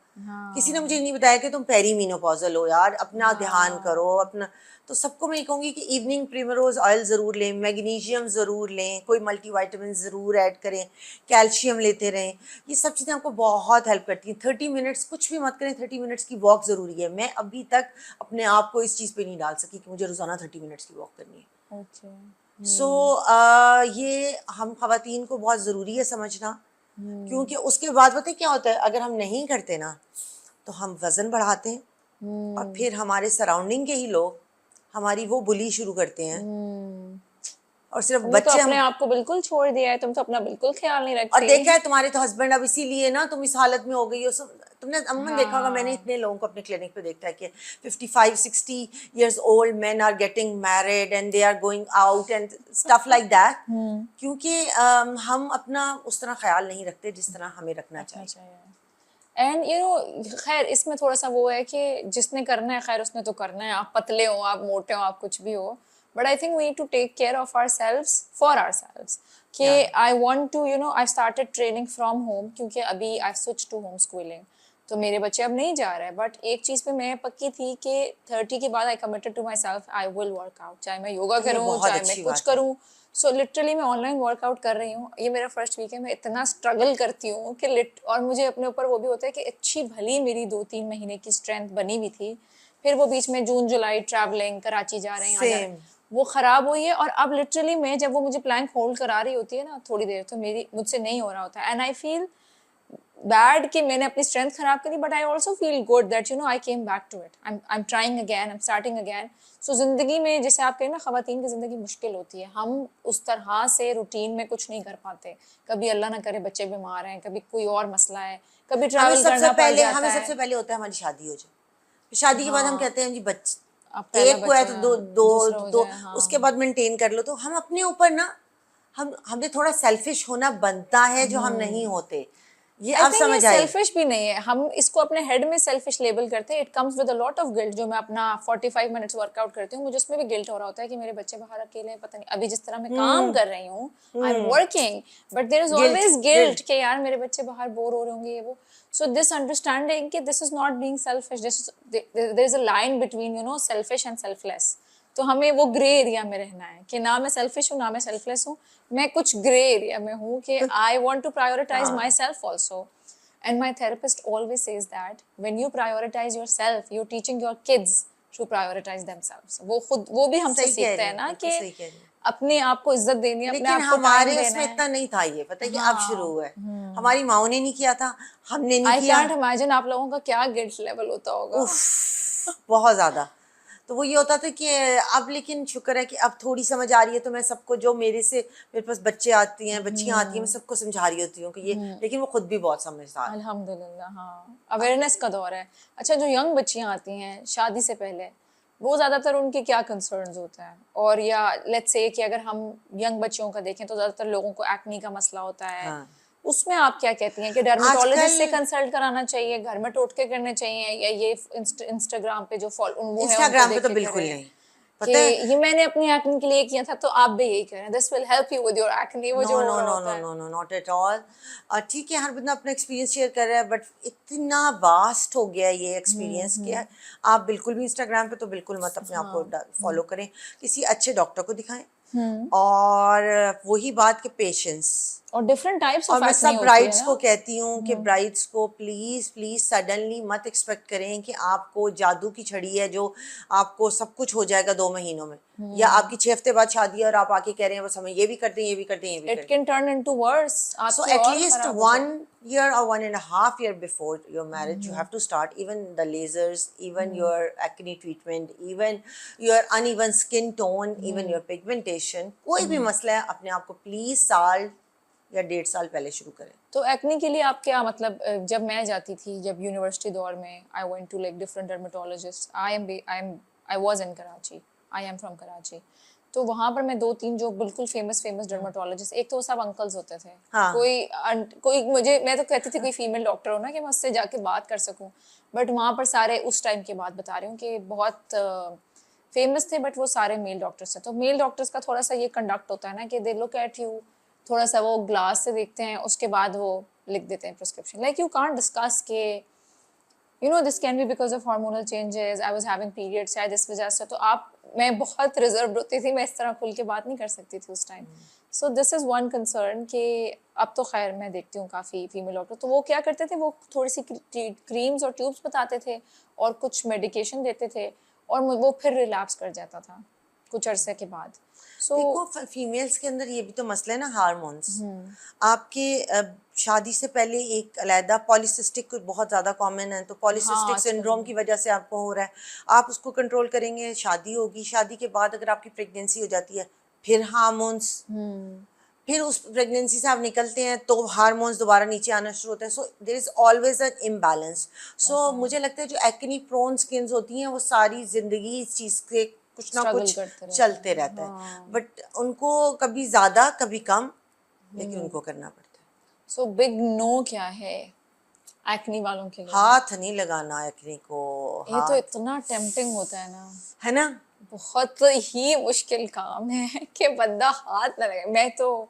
किसी ने मुझे नहीं बताया कि तुम पेरीमेनोपॉजल हो यार, अपना ध्यान करो अपना। तो सबको मैं ये कहूँगी कि इवनिंग प्रिमरोज ऑयल ज़रूर लें, मैग्नीशियम ज़रूर लें, कोई मल्टीविटामिन ज़रूर ऐड करें, कैल्शियम लेते रहें, ये सब चीज़ें आपको बहुत हेल्प करती हैं। 30 मिनट्स कुछ भी मत करें, 30 मिनट्स की वॉक ज़रूरी है। मैं अभी तक अपने आप को इस चीज़ पे नहीं डाल सकी कि मुझे रोज़ाना 30 मिनट्स की वॉक करनी है। सो ये हम ख़वातीन को बहुत ज़रूरी है समझना, क्योंकि उसके बाद पता है क्या होता है, अगर हम नहीं करते ना तो हम वज़न बढ़ाते हैं और फिर हमारे सराउंडिंग के ही लोग हमारी वो बुली शुरू करते हैं। और सिर्फ तुमने बच्चे तो अपने आप को बिल्कुल छोड़ दिया है, तुम तो अपना बिल्कुल ख्याल नहीं रखती। और देखा है तुम्हारे तो हस्बैंड अब इसीलिए ना तुम इस हालत में हो गई हो। तुमने अमूमन देखा होगा, मैंने इतने लोगों को अपने क्लिनिक पे देखा है कि 55-60 years old men are getting married and they are going out and stuff like that, क्योंकि हम अपना उस तरह ख्याल नहीं रखते जिस तरह हमें रखना चाहिए। एंड यू नो खैर इसमें थोड़ा सा वो है कि जिसने करना है खैर उसने तो करना है, आप पतले हो, आप मोटे हो, आप कुछ भी हो, but I think we need to take care of ourselves for ourselves कि I want to you know I started training from home, क्योंकि अभी I switch to home schooling, तो मेरे बच्चे अब नहीं जा रहे हैं, बट एक चीज़ पे मैं पक्की थी कि 30 के बाद I committed to myself, I will work out, चाहे मैं योगा करूँ चाहे मैं कुछ करूँ। सो लिटरली मैं ऑनलाइन वर्कआउट कर रही हूँ, ये मेरा फर्स्ट वीक है, मैं इतना स्ट्रगल करती हूँ कि और मुझे अपने ऊपर वो भी होता है कि अच्छी भली मेरी 2-3 महीने की स्ट्रेंथ बनी हुई थी, फिर वो बीच में जून जुलाई ट्रैवलिंग, कराची जा रहे हैं, वो ख़राब हुई है, और अब लिटरली मैं जब वो मुझे प्लैंक होल्ड करा रही होती है ना थोड़ी देर, तो मुझसे नहीं हो रहा होता है, एंड आई फील बैड कि मैंने अपनी स्ट्रेंथ खराब करी, but I also feel good that you know I came back to it, I am trying again, I am starting again. So ज़िंदगी में जैसे आप कहें ना, ख़वातीन की ज़िंदगी मुश्किल होती है, हम उस तरह से रूटीन में कुछ नहीं कर पाते, कभी अल्लाह ना करे बच्चे बीमार हैं, कभी कोई और मसला है, कभी ट्रैवल करना पड़ जाता हमें है। सबसे पहले होता है हमारी शादी हो जाए, शादी के बाद हम कहते हैं जी बच्चे अब पहला एक को है बच्चा तो है, दो दो दूसरा हो दो जाए, हाँ। उसके बाद मेंटेन कर लो। तो हम अपने ऊपर ना हमें थोड़ा सेल्फिश होना बनता है जो हम नहीं होते, ये आई आप थिंक ये समझ आए। सेल्फिश भी नहीं है, हम इसको अपने हेड में सेल्फिश लेबल करते हैं। It comes with a lot of guilt. जो मैं अपना 45 मिनट्स वर्कआउट करती हूँ, मुझे उसमें भी गिल्ट हो रहा होता है कि मेरे बच्चे बाहर अकेले हैं, पता नहीं अभी जिस तरह मैं काम कर रही हूँ, I am working, but there is always guilt कि यार मेरे बच्चे बाहर बोर हो रहे होंगे, ये वो। सो दिस अंडरस्टैंडिंग कि this is not being selfish, there is a line between you know selfish and selfless. तो हमें वो ग्रे एरिया में रहना है कि ना मैं सेल्फिश हूँ ना मैं सेल्फलेस हूँ, मैं कुछ ग्रे एरिया में हूँ कि I want to prioritise myself also. And my therapist always says that when you prioritize yourself, you're teaching your kids to prioritize themselves. वो भी हमसे सही कह सीखते रही हैं हैं, ना बिल्कुल कि सही कह रही हैं। अपने आप को इज्जत देनी है, अपने लेकिन आप को टाइम हमारे देना उसमें है। इतना नहीं था, ये पता है कि अब शुरू हाँ, हुआ है। हमारी माओ ने नहीं किया था, हमने नहीं आई किया। कैंट इमेजिन आप लोगों का क्या गिल्ट लेवल होता होगा। उफ, बहुत ज्यादा। तो वो ये होता था कि अब लेकिन शुक्र है कि अब थोड़ी समझ आ रही है, तो मैं सबको जो मेरे पास बच्चे आती हैं, बच्चियां आती हैं, मैं सबको समझा रही होती हूँ कि ये, लेकिन वो खुद भी बहुत समझदार है। अल्हम्दुलिल्लाह, हाँ, अवेयरनेस का दौर है। अच्छा, जो यंग बच्चियां आती हैं शादी से पहले, वो ज़्यादातर उनके क्या कंसर्न्स होते हैं? और या लेट्स से कि अगर हम यंग बच्चियों का देखें तो ज़्यादातर लोगों को एक्ने का मसला होता है, हाँ, उसमें आप क्या कहती हैं कि डर्मेटोलॉजिस्ट से आजकल कंसल्ट कराना चाहिए, घर में टोटके करने चाहिए, या ये इंस्टाग्राम पे जो फॉलो वो है उनको इंस्टाग्राम पे देख तो के बिल्कुल करें नहीं, कि पता है। ये मैंने अपनी एक्ने के लिए किया था तो आप भी यही करें, this will help you with your acne, वो जो नो हो नो रहा नो होता नो है। No no not at all. ठीक है, हर बंदा अपना एक्सपीरियंस शेयर कर रहा है, बट इतना वास्ट हो गया है ये एक्सपीरियंस कि आप बिल्कुल भी इंस्टाग्राम पे तो बिल्कुल मत अपने आप को फॉलो करें। किसी अच्छे डॉक्टर को दिखाएं, और वही बात कि पेशेंस। और डिफरेंट टाइप्स और ऑफ मैं एक्ने सब होती है ब्राइड्स ना। को कहती हूँ कि ब्राइड्स को प्लीज़ प्लीज़ सडनली मत एक्सपेक्ट करें कि आपको जादू की छड़ी है जो आपको सब कुछ हो जाएगा 2 महीनों में, या आपकी 6 हफ्ते बाद शादी है और आप आके कह रहे हैं बस हमें ये भी करते हैं, ये भी करते हैं, ये भी इट करते कैन टर्न इनटू वर्स, हैं। सो आपकी at और least खराब हो जाए। 1 year or 1.5 year before your marriage, you have to start even the lasers, even your acne treatment, even your uneven skin tone, even your pigmentation। कोई भी मसला है, अपने आप को प्लीज़ साल या 1.5 साल पहले शुरू करें। तो एक्ने के लिए आप क्या मतलब, जब मैं जाती थी जब यूनिवर्सिटी दौर में, I went to like different dermatologist, I was in Karachi, I am from Karachi. तो वहाँ पर मैं 2-3 जो बिल्कुल फेमस डर्मेटोलॉजिस्ट, एक तो वो सब अंकल्स होते थे, हाँ। कोई मुझे, मैं तो कहती थी कोई फीमेल डॉक्टर हो ना कि मैं उससे जाके बात कर सकूं, बट वहाँ पर सारे उस टाइम की बात बता रही हूँ कि बहुत फेमस थे, बट वो सारे मेल डॉक्टर्स थे। तो मेल डॉक्टर्स का थोड़ा सा ये कंडक्ट होता है ना कि दे लुक एट यू, थोड़ा सा वो ग्लास से देखते हैं, उसके बाद वो लिख देते हैं prescription, like you can't discuss के you know this can be because of hormonal changes, I was having periods, शायद इस वजह से। तो आप, मैं बहुत रिजर्व होती थी, मैं इस तरह खुल के बात नहीं कर सकती थी उस time. So this is one concern कि अब तो खैर मैं देखती हूँ काफ़ी फीमेल डॉक्टर, तो वो क्या करते थे, वो थोड़ी सी क्रीम्स और ट्यूब्स बताते थे और कुछ मेडिकेशन देते थे, और वो फिर रिलैप्स कर जाता था कुछ अरसे के बाद। सो देखो, फीमेल्स के अंदर ये भी तो मसला है ना, हार्मोन्स। आपके शादी से पहले एक अलहदा पॉलीसिस्टिक बहुत ज़्यादा कॉमन है, तो हाँ, पॉलीसिस्टिक आजकल सिंड्रोम की वजह से आपको हो रहा है, आप उसको कंट्रोल करेंगे, शादी होगी, शादी के बाद अगर आपकी प्रेगनेंसी हो जाती है, फिर हार्मोन्स, फिर उस प्रेगनेंसी से आप निकलते हैं तो हार्मोन्स दोबारा नीचे आना शुरू होते हैं। So there is always an imbalance. So मुझे लगता है जो एक्नी प्रोन स्किन्स होती हैं वो सारी ज़िंदगी इस चीज़ के कुछ ना स्ट्रगल कुछ करते रहते चलते हैं। रहता है, हाँ। बट उनको कभी ज़्यादा कभी कम, लेकिन उनको करना पड़ता है। सो बिग नो क्या है एक्नी वालों के लिए? हाथ नहीं लगाना एक्ने को, ये तो हाथ, इतना टेम्पटिंग होता है ना, है ना। बहुत ही मुश्किल काम है कि बंदा हाथ ना लगे। मैं तो,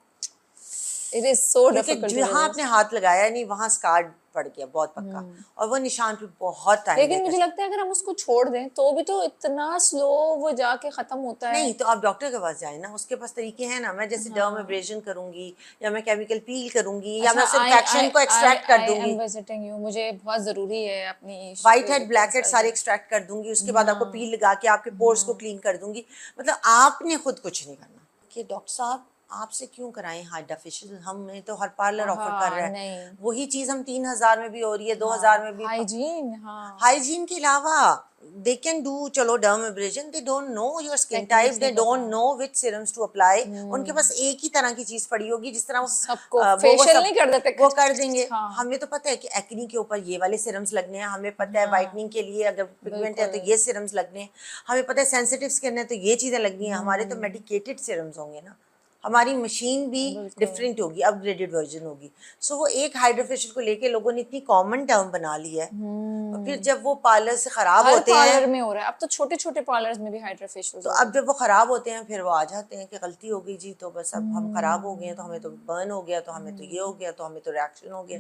इट इज सो क्योंकि डिफिकल्ट टू जहाँ आपने रेजिस्ट। हाथ लगाया नहीं वहाँ स्कार पड़ गया बहुत पक्का, और वो निशान पे बहुत टाइम लेकिन लेगा। मुझे लगता है अगर हम उसको छोड़ दें तो भी तो इतना स्लो वो जाके खत्म होता है। नहीं तो आप डॉक्टर के पास जाए ना, उसके पास तरीके हैं ना। मैं जैसे डर्म एब्रेजन करूंगी, या मैं केमिकल पील करूंगी, या अच्छा, मैं उस इन्फेक्शन को एक्सट्रैक्ट कर आई एम दूंगी, विजिटिंग यू, मुझे बहुत ज़रूरी है अपनी वाइट हेड ब्लैक हेड सारे कंसल्ट। एक्सट्रैक्ट कर दूंगी, उसके बाद आपको पील लगा के आपके पोर्स को क्लीन कर दूंगी। मतलब आपने खुद कुछ नहीं करना कि डॉक्टर साहब आपसे क्यों कराएं हाइड्रा फेशियल, हमें तो हर पार्लर ऑफर कर रहा है। नहीं, वही चीज हम 3000 में भी हो रही है, 2000 में भी। हाइजीन, हाँ, हाइजीन के अलावा दे कैन डू, चलो dermabrasion, they don't know your skin type, techniques they नहीं डोंट पता, no which serums to apply. उनके पास एक ही तरह की चीज पड़ी होगी, जिस तरह सबको वो फेशियल सब नहीं कर देते, वो कर देंगे। हाँ, हमें तो पता है कि एक्नी के ऊपर ये वाले सीरम्स लगने हैं, हमें पता है हाँ, वाइटनिंग के लिए अगर पिगमेंट है तो बिल्कुल, ये सीरम्स लगने हैं, हमें पता है सेंसिटिव स्किन है तो ये चीजें लगनी है। हमारे तो मेडिकेटेड सीरम्स होंगे ना, हमारी मशीन भी बिल्कुल, डिफरेंट होगी, अपग्रेडेड वर्जन होगी। सो वो एक हाइड्रा फेशियल को लेके लोगों ने इतनी कॉमन टर्म बना ली है, और फिर जब वो पार्लर से खराब हर होते हैं, पार्लर में हो रहा है अब तो, छोटे छोटे पार्लर्स में भी हाइड्रा फेशियल्स तो हो अब रहे हैं। जब वो खराब होते हैं फिर वो आ जाते हैं कि गलती हो गई जी, तो बस अब हम खराब हो गए हैं, तो हमें तो बर्न हो गया, तो हमें तो ये हो गया, तो हमें तो रिएक्शन हो गया।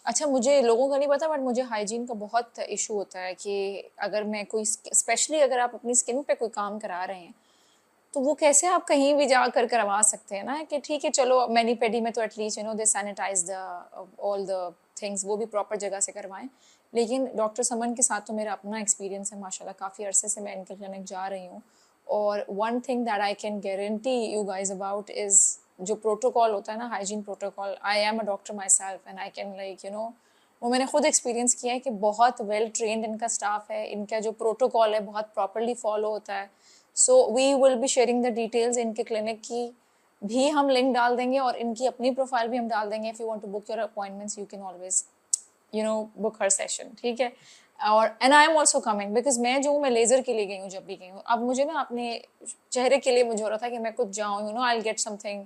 अच्छा, मुझे लोगों का नहीं पता बट मुझे हाइजीन का बहुत इशू होता है कि अगर मैं कोई, स्पेशली अगर आप अपनी स्किन पे कोई काम करा रहे हैं, तो वो कैसे आप कहीं भी जाकर करवा सकते हैं ना, कि ठीक है चलो मैनी पेडी में तो at least they sanitise the all the things, वो भी प्रॉपर जगह से करवाएं। लेकिन डॉक्टर समन के साथ तो मेरा अपना एक्सपीरियंस है माशाल्लाह, काफ़ी अरसे से मैं इनके क्लिनिक जा रही हूँ, और one thing that I can guarantee you guys about is जो प्रोटोकॉल होता है ना, hygiene protocol, I am a doctor my self and I can वो मैंने खुद एक्सपीरियंस किया है कि बहुत वेल ट्रेंड इनका स्टाफ है, इनका जो प्रोटोकॉल है बहुत प्रॉपरली फॉलो होता है। So we will be sharing the details इनके क्लिनिक की भी हम लिंक डाल देंगे, और इनकी अपनी प्रोफाइल भी हम डाल देंगे। If you want to book your appointments you can always book her session, ठीक है। और and I am also coming, because मैं जो हूँ, मैं लेज़र के लिए गई हूँ जब भी गई हूँ। अब मुझे ना अपने चेहरे के लिए मुझे हो रहा था कि मैं कुछ जाऊँ, I will get something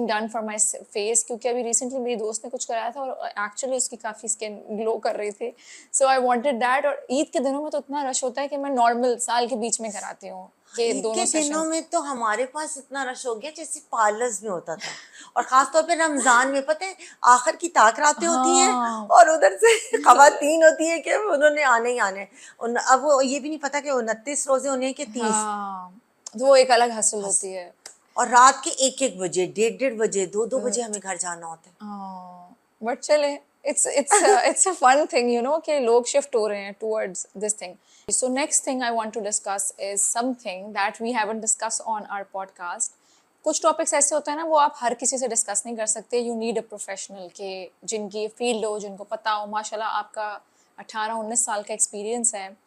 done for my face, क्योंकि अभी रिसेंटली मेरी दोस्त ने कुछ कराया था और एक्चुअली उसकी काफ़ी स्किन ग्लो कर रही थी, सो आई वांटेड दैट। और ईद के दिनों में तो इतना रश होता है कि मैं नॉर्मल साल के बीच में कराती हूँ कि ईद दोनों के दिनों सेशंस। में तो हमारे पास इतना रश हो गया जैसे पार्लर्स में होता था, और खासतौर पे रमजान में पता है आखिर की ताक रातें होती हैं, हाँ, और उधर से खवातीन होती है कि उन्होंने आने ही आने। अब वो ये भी नहीं पता कि 29 रोजे होने हैं कि 30। हाँ, तो वो एक अलग हसल होती है। और रात के 1-1 बजे, 1:30 बजे, 2-2 बजे हमें घर जाना होता है। बट चले, इट्स अ फन थिंग कि लोग शिफ्ट हो रहे हैं towards this thing. So next thing I want to discuss is something that we haven't discuss on our podcast. कुछ टॉपिक्स ऐसे होते हैं ना, वो आप हर किसी से डिस्कस नहीं कर सकते, यू नीड अ प्रोफेशनल के जिनकी फील्ड हो, जिनको पता हो। माशाल्लाह आपका 18-19 साल का एक्सपीरियंस है,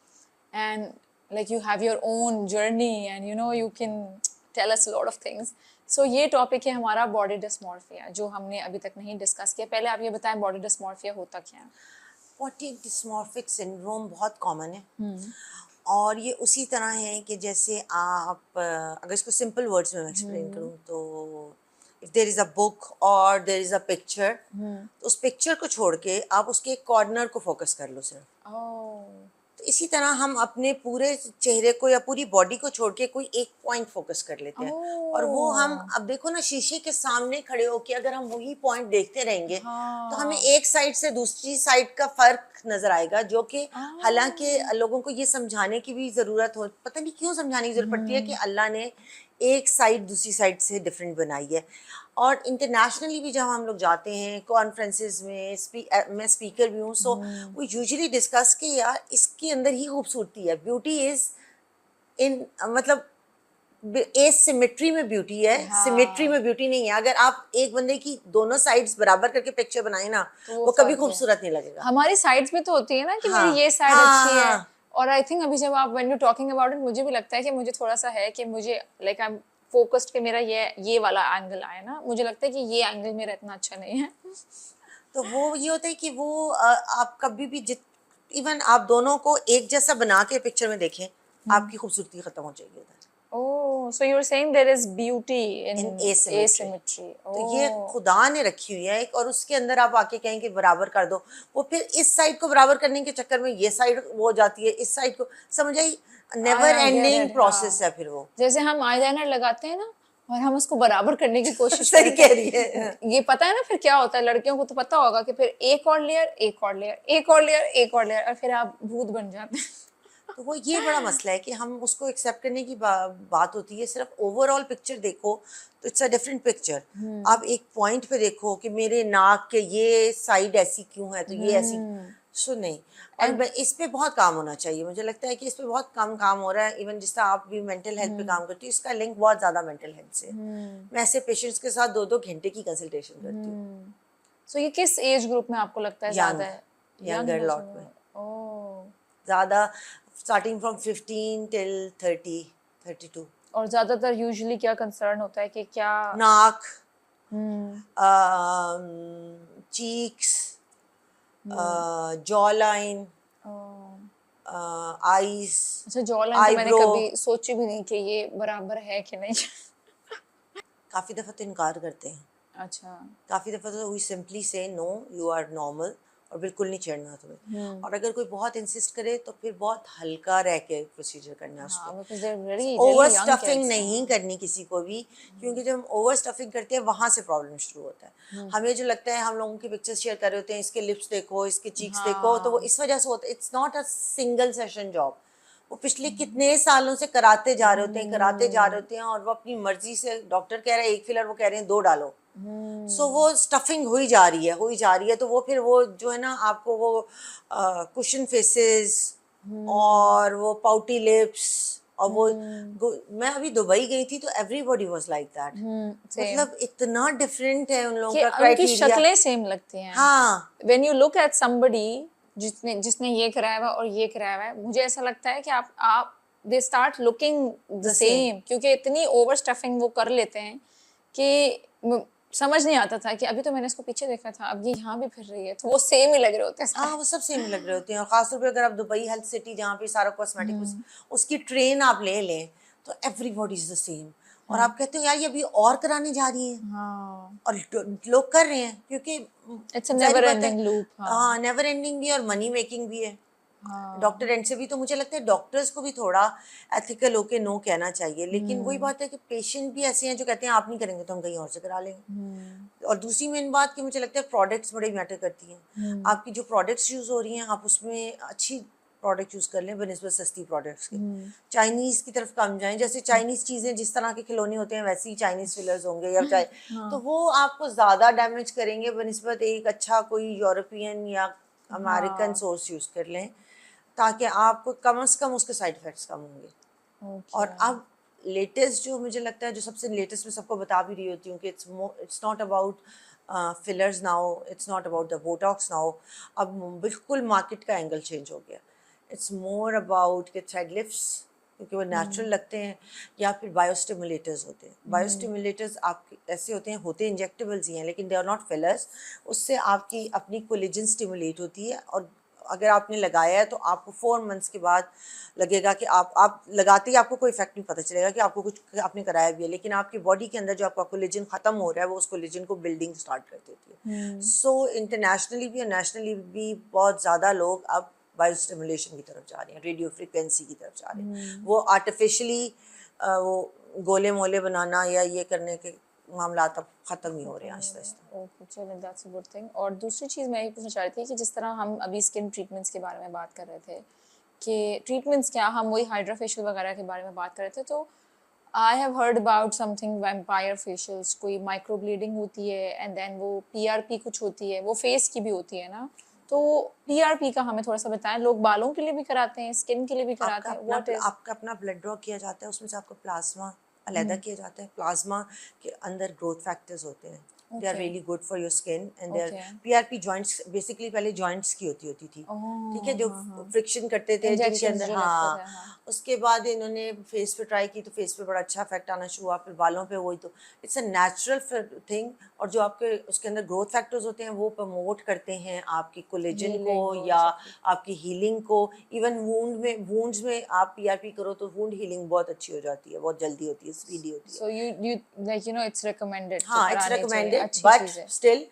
and like you have your own journey and you can tell us a lot of things. So ये टॉपिक है हमारा बॉडी डिस्मॉर्फिया, जो हमने अभी तक नहीं डिस्कस किया। पहले आप ये बताएं बॉडी डिस्मॉर्फिया होता क्या है? बॉडी डिस्मॉर्फिक सिंड्रोम बहुत कॉमन है, और ये उसी तरह है कि जैसे आप अगर इसको सिंपल वर्ड्स में एक्सप्लेन करूँ तो if there is a book और देर इज़ अ पिक्चर, तो उस पिक्चर को छोड़ के आप उसके एक कॉर्नर को फोकस कर लो सिर्फ। ओह, तो इसी तरह हम अपने पूरे चेहरे को या पूरी बॉडी को छोड़ के कोई एक पॉइंट फोकस कर लेते हैं, और वो हम ओह, अब देखो ना शीशे के सामने खड़े होके अगर हम वही पॉइंट देखते रहेंगे तो हमें हाँ, एक साइड से दूसरी साइड का फर्क नजर आएगा, जो कि हालांकि आह, लोगों को ये समझाने की भी जरूरत हो, पता नहीं क्यों समझाने की जरूरत पड़ती है कि अल्लाह ने एक साइड दूसरी साइड से डिफरेंट बनाई है। और इंटरनेशनली भी जब हम लोग जाते हैं कॉन्फ्रेंसेस में, मैं स्पीकर भी हूँ, सो वो यूजुअली डिस्कस कि यार इसके अंदर ही खूबसूरती है, ब्यूटी इज इन, मतलब एसिमेट्री में ब्यूटी है, सिमेट्री हाँ, में ब्यूटी नहीं है। अगर आप एक बंदे की दोनों साइड्स बराबर करके पिक्चर बनाए ना, तो वो वो कभी फर्क है। खूबसूरत नहीं लगेगा। हमारी साइड्स भी तो होती है ना कि मेरी हाँ ये साइड हाँ अच्छी है, हाँ, और आई थिंक अभी जब आप when you talking about it, मुझे भी लगता है कि मुझे थोड़ा सा है कि मुझे लाइक आई एम फोकस्ड कि मेरा ये वाला एंगल आए ना, मुझे लगता है कि ये एंगल मेरा इतना अच्छा नहीं है। तो वो ये होता है कि वो आप कभी भी जित इवन आप दोनों को एक जैसा बना के पिक्चर में देखें, आपकी खूबसूरती खत्म हो जाएगी उधर। Oh, so you're saying there is beauty in in asymmetry, asymmetry. तो ये Oh, खुदा ने रखी हुई है एक, और उसके अंदर आप आके कहें कि बराबर कर दो, वो फिर इस साइड को बराबर करने के चक्कर में ये साइड वो हो जाती है, इस साइड को, समझ आई, never I get ending it. Process हाँ, है फिर वो। जैसे हम आईलाइनर लगाते हैं ना, और हम उसको बराबर करने की कोशिश सही करते कह रही है। हैं, ये पता है ना फिर क्या होता है, लड़कियों को तो पता होगा कि फिर एक और लेयर, एक और लेयर, एक और लेयर, एक और लेयर, और फिर आप भूत बन जाते हैं। तो वो ये बड़ा मसला है कि हम उसको एक्सेप्ट करने की बात होती है। सिर्फ ओवरऑल पिक्चर देखो तो इट्स अ डिफरेंट पिक्चर। आप एक पॉइंट पे देखो कि मेरे नाक के ये साइड ऐसी क्यों है, तो ये ऐसी, सो नहीं, और इस पे बहुत काम होना चाहिए। मुझे लगता है कि इस पे बहुत कम काम हो रहा है। इवन जिस तरह आप भी मेंटल हेल्थ पे काम करती हो, इसका लिंक बहुत ज़्यादा मेंटल हेल्थ से है। मैं ऐसे पेशेंट्स के साथ 2-2 घंटे की कंसल्टेशन करती हूँ। सो ये किस एज ग्रुप में आपको लगता है यंग, ज़्यादा है? यंगर बच्चों लॉट में ओह, ज़्यादा, स्टार्टिंग फ्रॉम 15 टिल 30, 32। और ज़्यादातर यूजुअली क्या कंसर्न होता है कि क्या? नाक, हम्म, चीक्स, जॉ लाइन, ओह, आईज, अच्छा, जॉ लाइन तो मैंने आईब्रो। कभी सोची भी नहीं कि ये बराबर है कि नहीं। काफ़ी दफ़ा तो इनकार करते हैं, अच्छा। काफ़ी दफ़ा तो वी सिंपली से नो, यू आर नॉर्मल, और बिल्कुल नहीं छेड़ना तुम्हें। और अगर कोई बहुत इंसिस्ट करे तो फिर बहुत हल्का रह के प्रोसीजर करना है उस हाँ, पर। because they're very over really young stuffing kids. नहीं हाँ, करनी किसी को भी, क्योंकि जब हम ओवर स्टफिंग करते हैं वहाँ से प्रॉब्लम शुरू होता है। हमें जो लगता है, हम लोगों की पिक्चर्स शेयर कर रहे होते हैं, इसके लिप्स देखो, इसके चीक्स देखो, तो वो हाँ, इस वजह से होता है। It's not a single session job, वो पिछले कितने सालों से कराते जा रहे होते हैं, कराते जा रहे होते हैं, और वो अपनी मर्जी से, डॉक्टर कह रहे हैं 1 फिलर, वो कह रहे हैं 2 डालो। सो वो स्टफिंग हुई जा रही है, हुई जा रही है, तो वो फिर वो जो है ना, आपको वो कुशन फेसेस और वो पाउटी लिप्स, और वो मैं अभी दुबई गई थी तो everybody was like that. same. मतलब इतना डिफरेंट है उन लोगों कि का उनकी क्राइटेरिया। शक्लें सेम लगती हैं। हाँ, When you look at somebody जिसने जिसने ये कराया हुआ और ये कराया हुआ है, मुझे ऐसा लगता है कि आप they start looking the the same. same, क्योंकि इतनी ओवर स्टफिंग वो कर लेते हैं कि समझ नहीं आता था कि अभी तो मैंने इसको पीछे देखा था, अब ये यहाँ भी फिर रही है, तो वो सेम ही लग रहे होते हैं हाँ, सारे। वो सब सेम लग रहे होते हैं, और खासतौर पे अगर आप दुबई हेल्थ सिटी, जहाँ पे सारा कॉस्मेटिक उसकी ट्रेन आप ले लें, तो एवरीबॉडी इज द सेम। और आप कहते हो यार ये अभी और कराने जा रही हैं, हाँ, और लोग कर रहे हैं, क्योंकि इट्स अ जाहिर नेवर बात है। Ending loop. हाँ, हाँ, नेवर एंडिंग भी है और मनी मेकिंग भी है। हाँ, डॉक्टर एंड से भी, तो मुझे लगता है डॉक्टर्स को भी थोड़ा एथिकल होके नो कहना चाहिए। लेकिन वही बात है कि पेशेंट भी ऐसे हैं जो कहते हैं आप नहीं करेंगे तो हम कहीं और से करा लेंगे। और दूसरी मेन बात कि मुझे लगता है प्रोडक्ट्स बड़े मैटर करती हैं। आपकी जो प्रोडक्ट्स यूज़ हो रही हैं, आप उसमें अच्छी प्रोडक्ट यूज़ कर लें बनिस्बत सस्ती प्रोडक्ट्स के। चाइनीज़ की तरफ कम जाएं, जैसे चाइनीज़ चीज़ें जिस तरह के खिलौने होते हैं वैसे ही चाइनीज़ फिलर्स होंगे, या चाहे तो वो आपको ज़्यादा डैमेज करेंगे बनिस्बत एक अच्छा कोई यूरोपियन या अमेरिकन सोर्स यूज़ कर लें, ताकि आपको कम से कम उसके साइड इफ़ेक्ट्स कम होंगे। ओके, और अब लेटेस्ट जो मुझे लगता है, जो सबसे लेटेस्ट में सबको बता भी रही होती हूँ कि it's not about fillers now, it's not about the Botox now. अब बिल्कुल मार्केट का एंगल चेंज हो गया। इट्स मोर अबाउट के थ्रेड लिफ्ट्स, क्योंकि वो नेचुरल लगते हैं, या फिर बायोस्टिमुलेटर्स होते हैं। बायोस्टिमुलेटर्स आपके ऐसे होते इंजेक्टेबल्स ही हैं, लेकिन दे आर नॉट फिलर्स। उससे आपकी अपनी कोलेजन स्टिमुलेट होती है, और अगर आपने लगाया है तो आपको 4 मंथ्स के बाद लगेगा कि आप लगाते ही आपको कोई इफेक्ट नहीं पता चलेगा कि आपको कुछ आपने कराया भी है, लेकिन आपकी बॉडी के अंदर जो आपका कोलेजन ख़त्म हो रहा है, वो उस कोलेजन को बिल्डिंग स्टार्ट कर देती है। सो इंटरनेशनली भी और नेशनली भी बहुत ज़्यादा लोग अब बायोस्टिमुलेशन की तरफ जा रहे हैं, रेडियो फ्रिक्वेंसी की तरफ जा रहे हैं। वो आर्टिफिशली वो गोले मोले बनाना या ये करने के मामला अब ख़त्म ही हो रहे हैं आहिस्ता आहिस्ता। ओके, चलो दैट्स अ गुड थिंग। और दूसरी चीज़ मैं ये पूछना चाह रही थी कि जिस तरह हम अभी स्किन ट्रीटमेंट्स के बारे में बात कर रहे थे, कि ट्रीटमेंट्स क्या, हम वही हाइड्रा फेशियल वगैरह के बारे में बात कर रहे थे, तो I have heard about something vampire facials, कोई माइक्रो ब्लीडिंग होती है एंड देन वो पीआरपी कुछ होती है, वो फेस की भी होती है ना, तो पीआरपी का हमें थोड़ा सा बताएं। लोग बालों के लिए भी कराते हैं, स्किन के लिए भी कराते हैं, व्हाट इज? आपका अपना ब्लड ड्रॉ किया जाता है, उसमें से आपको प्लाज्मा अलहदा किया जाता है। प्लाज्मा के अंदर ग्रोथ फैक्टर्स होते हैं, they are okay, really good for your skin, and they are okay, PRP joints, basically पहले जॉइंट्स की होती थी, ठीक है, जो हाँ, हाँ, फ्रिक्शन करते थे जिनके इंजेक्शंस अंदर। जो लगते हाँ, थे, हाँ, उसके बाद इन्होंने फेस पे ट्राई की तो फेस पे बड़ा अच्छा इफेक्ट आना शुरू हुआ, फिर बालों पे वही, तो इट्स अ नेचुरल थिंग। और जो आपके उसके अंदर ग्रोथ फैक्टर्स होते हैं वो प्रमोट करते हैं आपकी कोलेजन को हीलिंग और या सब कुछ। आपकी हीलिंग को। इवन वूंड्स में आप पीआरपी करो तो वूंड हीलिंग बहुत अच्छी हो जाती है, बहुत जल्दी होती है, स्पीडी होती है। So you like it's recommended कि हाँ, इट्स कराने चाहिए, रिकमेंडेड, अच्छी बट चीज़ है, स्टिल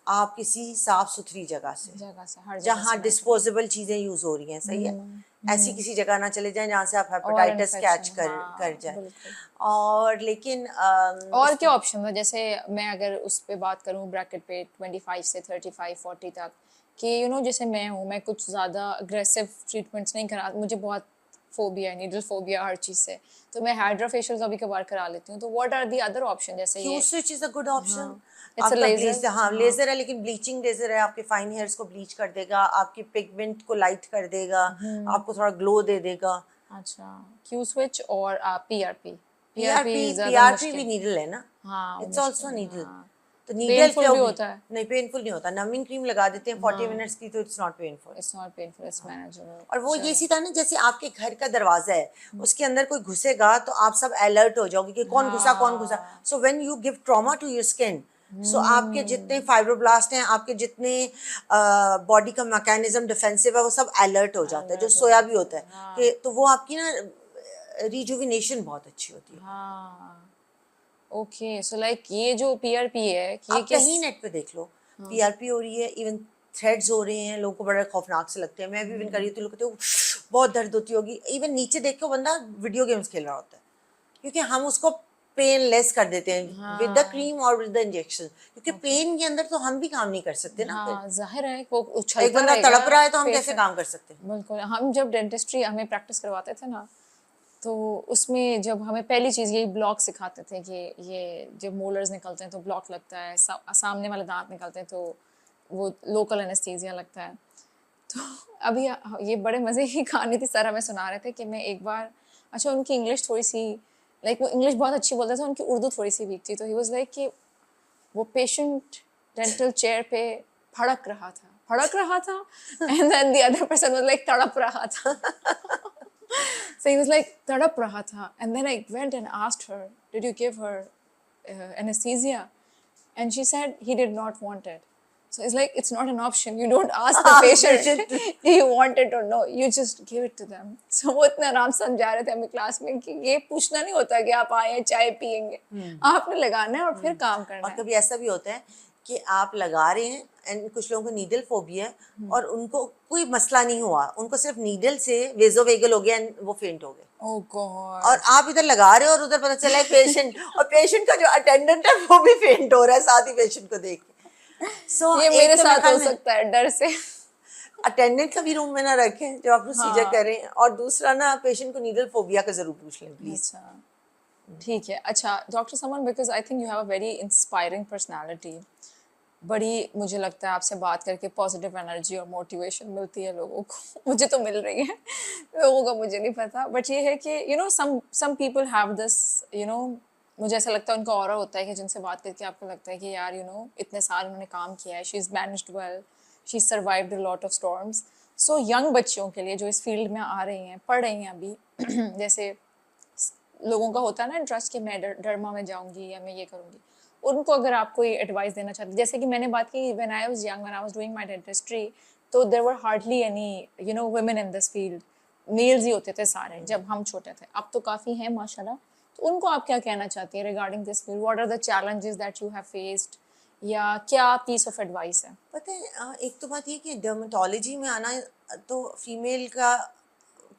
आप किसी साफ सुथरी जगह से, जगह से, हर जगह जहाँ से ना करें। डिस्पोजेबल चीज़ें यूज़ हो रही हैं, सही है, ऐसी किसी जगह ना चले जाएं जहाँ से आप और हेपेटाइटिस कैच इन्फेक्शन, कर हाँ जाए। बिल्कुल। और लेकिन और क्या ऑप्शन है, जैसे मैं अगर उस पे बात करूँ ब्रैकेट पे 25 से 35-40 तक, कि जैसे मैं हूँ, मैं कुछ ज़्यादा अग्रेसिव ट्रीटमेंट्स नहीं करा, मुझे बहुत फोबिया, नीडल फोबिया हर चीज़ से, तो मैं हाइड्रा फेशियल कभी कभार करा लेती हूँ। तो what are the other option, जैसे ये Q switch is a good option. It's a आपका लेजर, ब्लीच, हाँ लेजर है, लेकिन ब्लीचिंग लेजर है, आपके फाइन हेयर्स को ब्लीच कर देगा, आपके पिगमेंट को लाइट कर देगा, आपको थोड़ा ग्लो दे देगा। अच्छा, क्यू स्विच और पीआरपी, पीआरपी ज़्यादा पीआरपी भी मुश्किल, नीडल है ना, हाँ इट्स मुश्किल ऑल्सो है, नीडल। हाँ तो नीडल पेनफुल पे भी होता है, नहीं, पेनफुल नहीं होता, नमिंग क्रीम लगा देते हैं 40 मिनट्स की, तो it's not painful. It's not painful, it's manageable. और वो ये सीधा ना, जैसे आपके घर का दरवाजा है, उसके अंदर कोई घुसेगा तो आप सब अलर्ट हो जाओगे कि कौन घुसा कौन घुसा। So when you give trauma to your skin, so आपके जितने फाइब्रोब्लास्ट हैं, आपके जितने बॉडी का मैकेनिज्म डिफेंसिव है, वो सब अलर्ट हो जाता है, जो सोया भी होता है कि, तो वो आपकी ना रिजुविनेशन बहुत अच्छी होती है। हाँ ओके, सो लाइक ये जो पीआरपी है कि ये आप किस, कहीं नेट पे देख लो, पीआरपी हो रही है, इवन थ्रेड्स हो रहे हैं, लोगों को बड़ा खौफनाक से लगते हैं। मैं भी इवन करी थी, लोग कहते हैं बहुत दर्द होती होगी, इवन नीचे देख के बंदा वीडियो गेम्स खेल रहा होता है, क्योंकि हम उसको पेन लेस कर देते हैं विद द क्रीम और विद द इंजेक्शन, क्योंकि पेन के अंदर तो हम भी काम नहीं कर सकते ना। हाँ जाहिर है वो फिर उछलता एक बंदा रहेगा तड़प रहा है तो हम कैसे patient। काम कर सकते हैं? बिल्कुल, हम जब डेंटिस्ट्री हमें प्रैक्टिस करवाते थे ना, तो उसमें जब हमें पहली चीज़ यही ब्लॉक सिखाते थे कि ये जब मोलर्स निकलते हैं तो ब्लॉक लगता है, सामने वाले दांत निकलते हैं तो वो लोकल एनेस्थीसिया लगता है। तो अभी ये बड़े मज़े की कहानी थी, सर हमें सुना रहे थे कि मैं एक बार, अच्छा उनकी इंग्लिश थोड़ी सी, लाइक वो इंग्लिश बहुत अच्छी बोलते थे, उनकी उर्दू थोड़ी सी वीक थी, तो ही वाज लाइक कि वो पेशेंट डेंटल चेयर पे फड़क रहा था and then the other person was like तड़प रहा था। So he was like तड़प रहा था, and then I went and asked her, did you give her anesthesia? And she said he did not want it. So it's like, it's not an option. You don't ask the patient do you want it or no. You just give it to them. So वो इतना आराम से समझा रहे थे हमें class में कि ये पूछना नहीं होता कि आप आए चाय पियेंगे, आपने लगाना है और फिर काम करना और है। कभी ऐसा भी होता है कि आप लगा रहे हैं एंड कुछ लोगों को नीडल फोबिया है और उनको कोई मसला नहीं हुआ, उनको सिर्फ नीडल से वेजोवेगल हो गया एंड वो फेंट हो गए, Oh God. और आप इधर लगा रहे हो और उधर पता चला है पेशेंट, और पेशेंट का जो अटेंडेंट है वो भी फेंट हो रहा है साथ ही पेशेंट को देख के। सो ये मेरे साथ हो सकता है डर से। अटेंडेंट का भी रूम में ना रखें जब आप प्रोसीजर करें, और दूसरा ना पेशेंट को नीडल फोबिया का जरूर पूछ लें प्लीज। अच्छा ठीक है। अच्छा doctor Saman, because I think you have a very inspiring personality, बड़ी मुझे लगता है आपसे बात करके पॉजिटिव एनर्जी और मोटिवेशन मिलती है लोगों को। मुझे तो मिल रही है, लोगों का मुझे नहीं पता, बट ये है कि you know some people have this, you know मुझे ऐसा लगता है उनका ऑरा होता है कि जिनसे बात करके आपको लगता है कि यार यू नो इतने साल उन्होंने काम किया है, she is managed well, she survived a lot of storms. So young बच्चियों के लिए जो इस फील्ड में आ रही हैं, पढ़ रही हैं अभी जैसे लोगों का होता है ना इंटरेस्ट कि मैं डर्मा में जाऊंगी या मैं ये करूंगी, उनको अगर आप कोई एडवाइस देना चाहते, जैसे कि मैंने बात की when I was young, when I was doing my dentistry, तो there were hardly any you know women in this field, males ही होते थे सारे जब हम छोटे थे, अब तो काफ़ी हैं माशाल्लाह। तो उनको आप क्या कहना चाहती हैं regarding this field, what are the challenges that you have faced, या क्या पीस ऑफ एडवाइस है? पता है एक तो बात ये कि डर्मेटोलॉजी में आना तो फीमेल का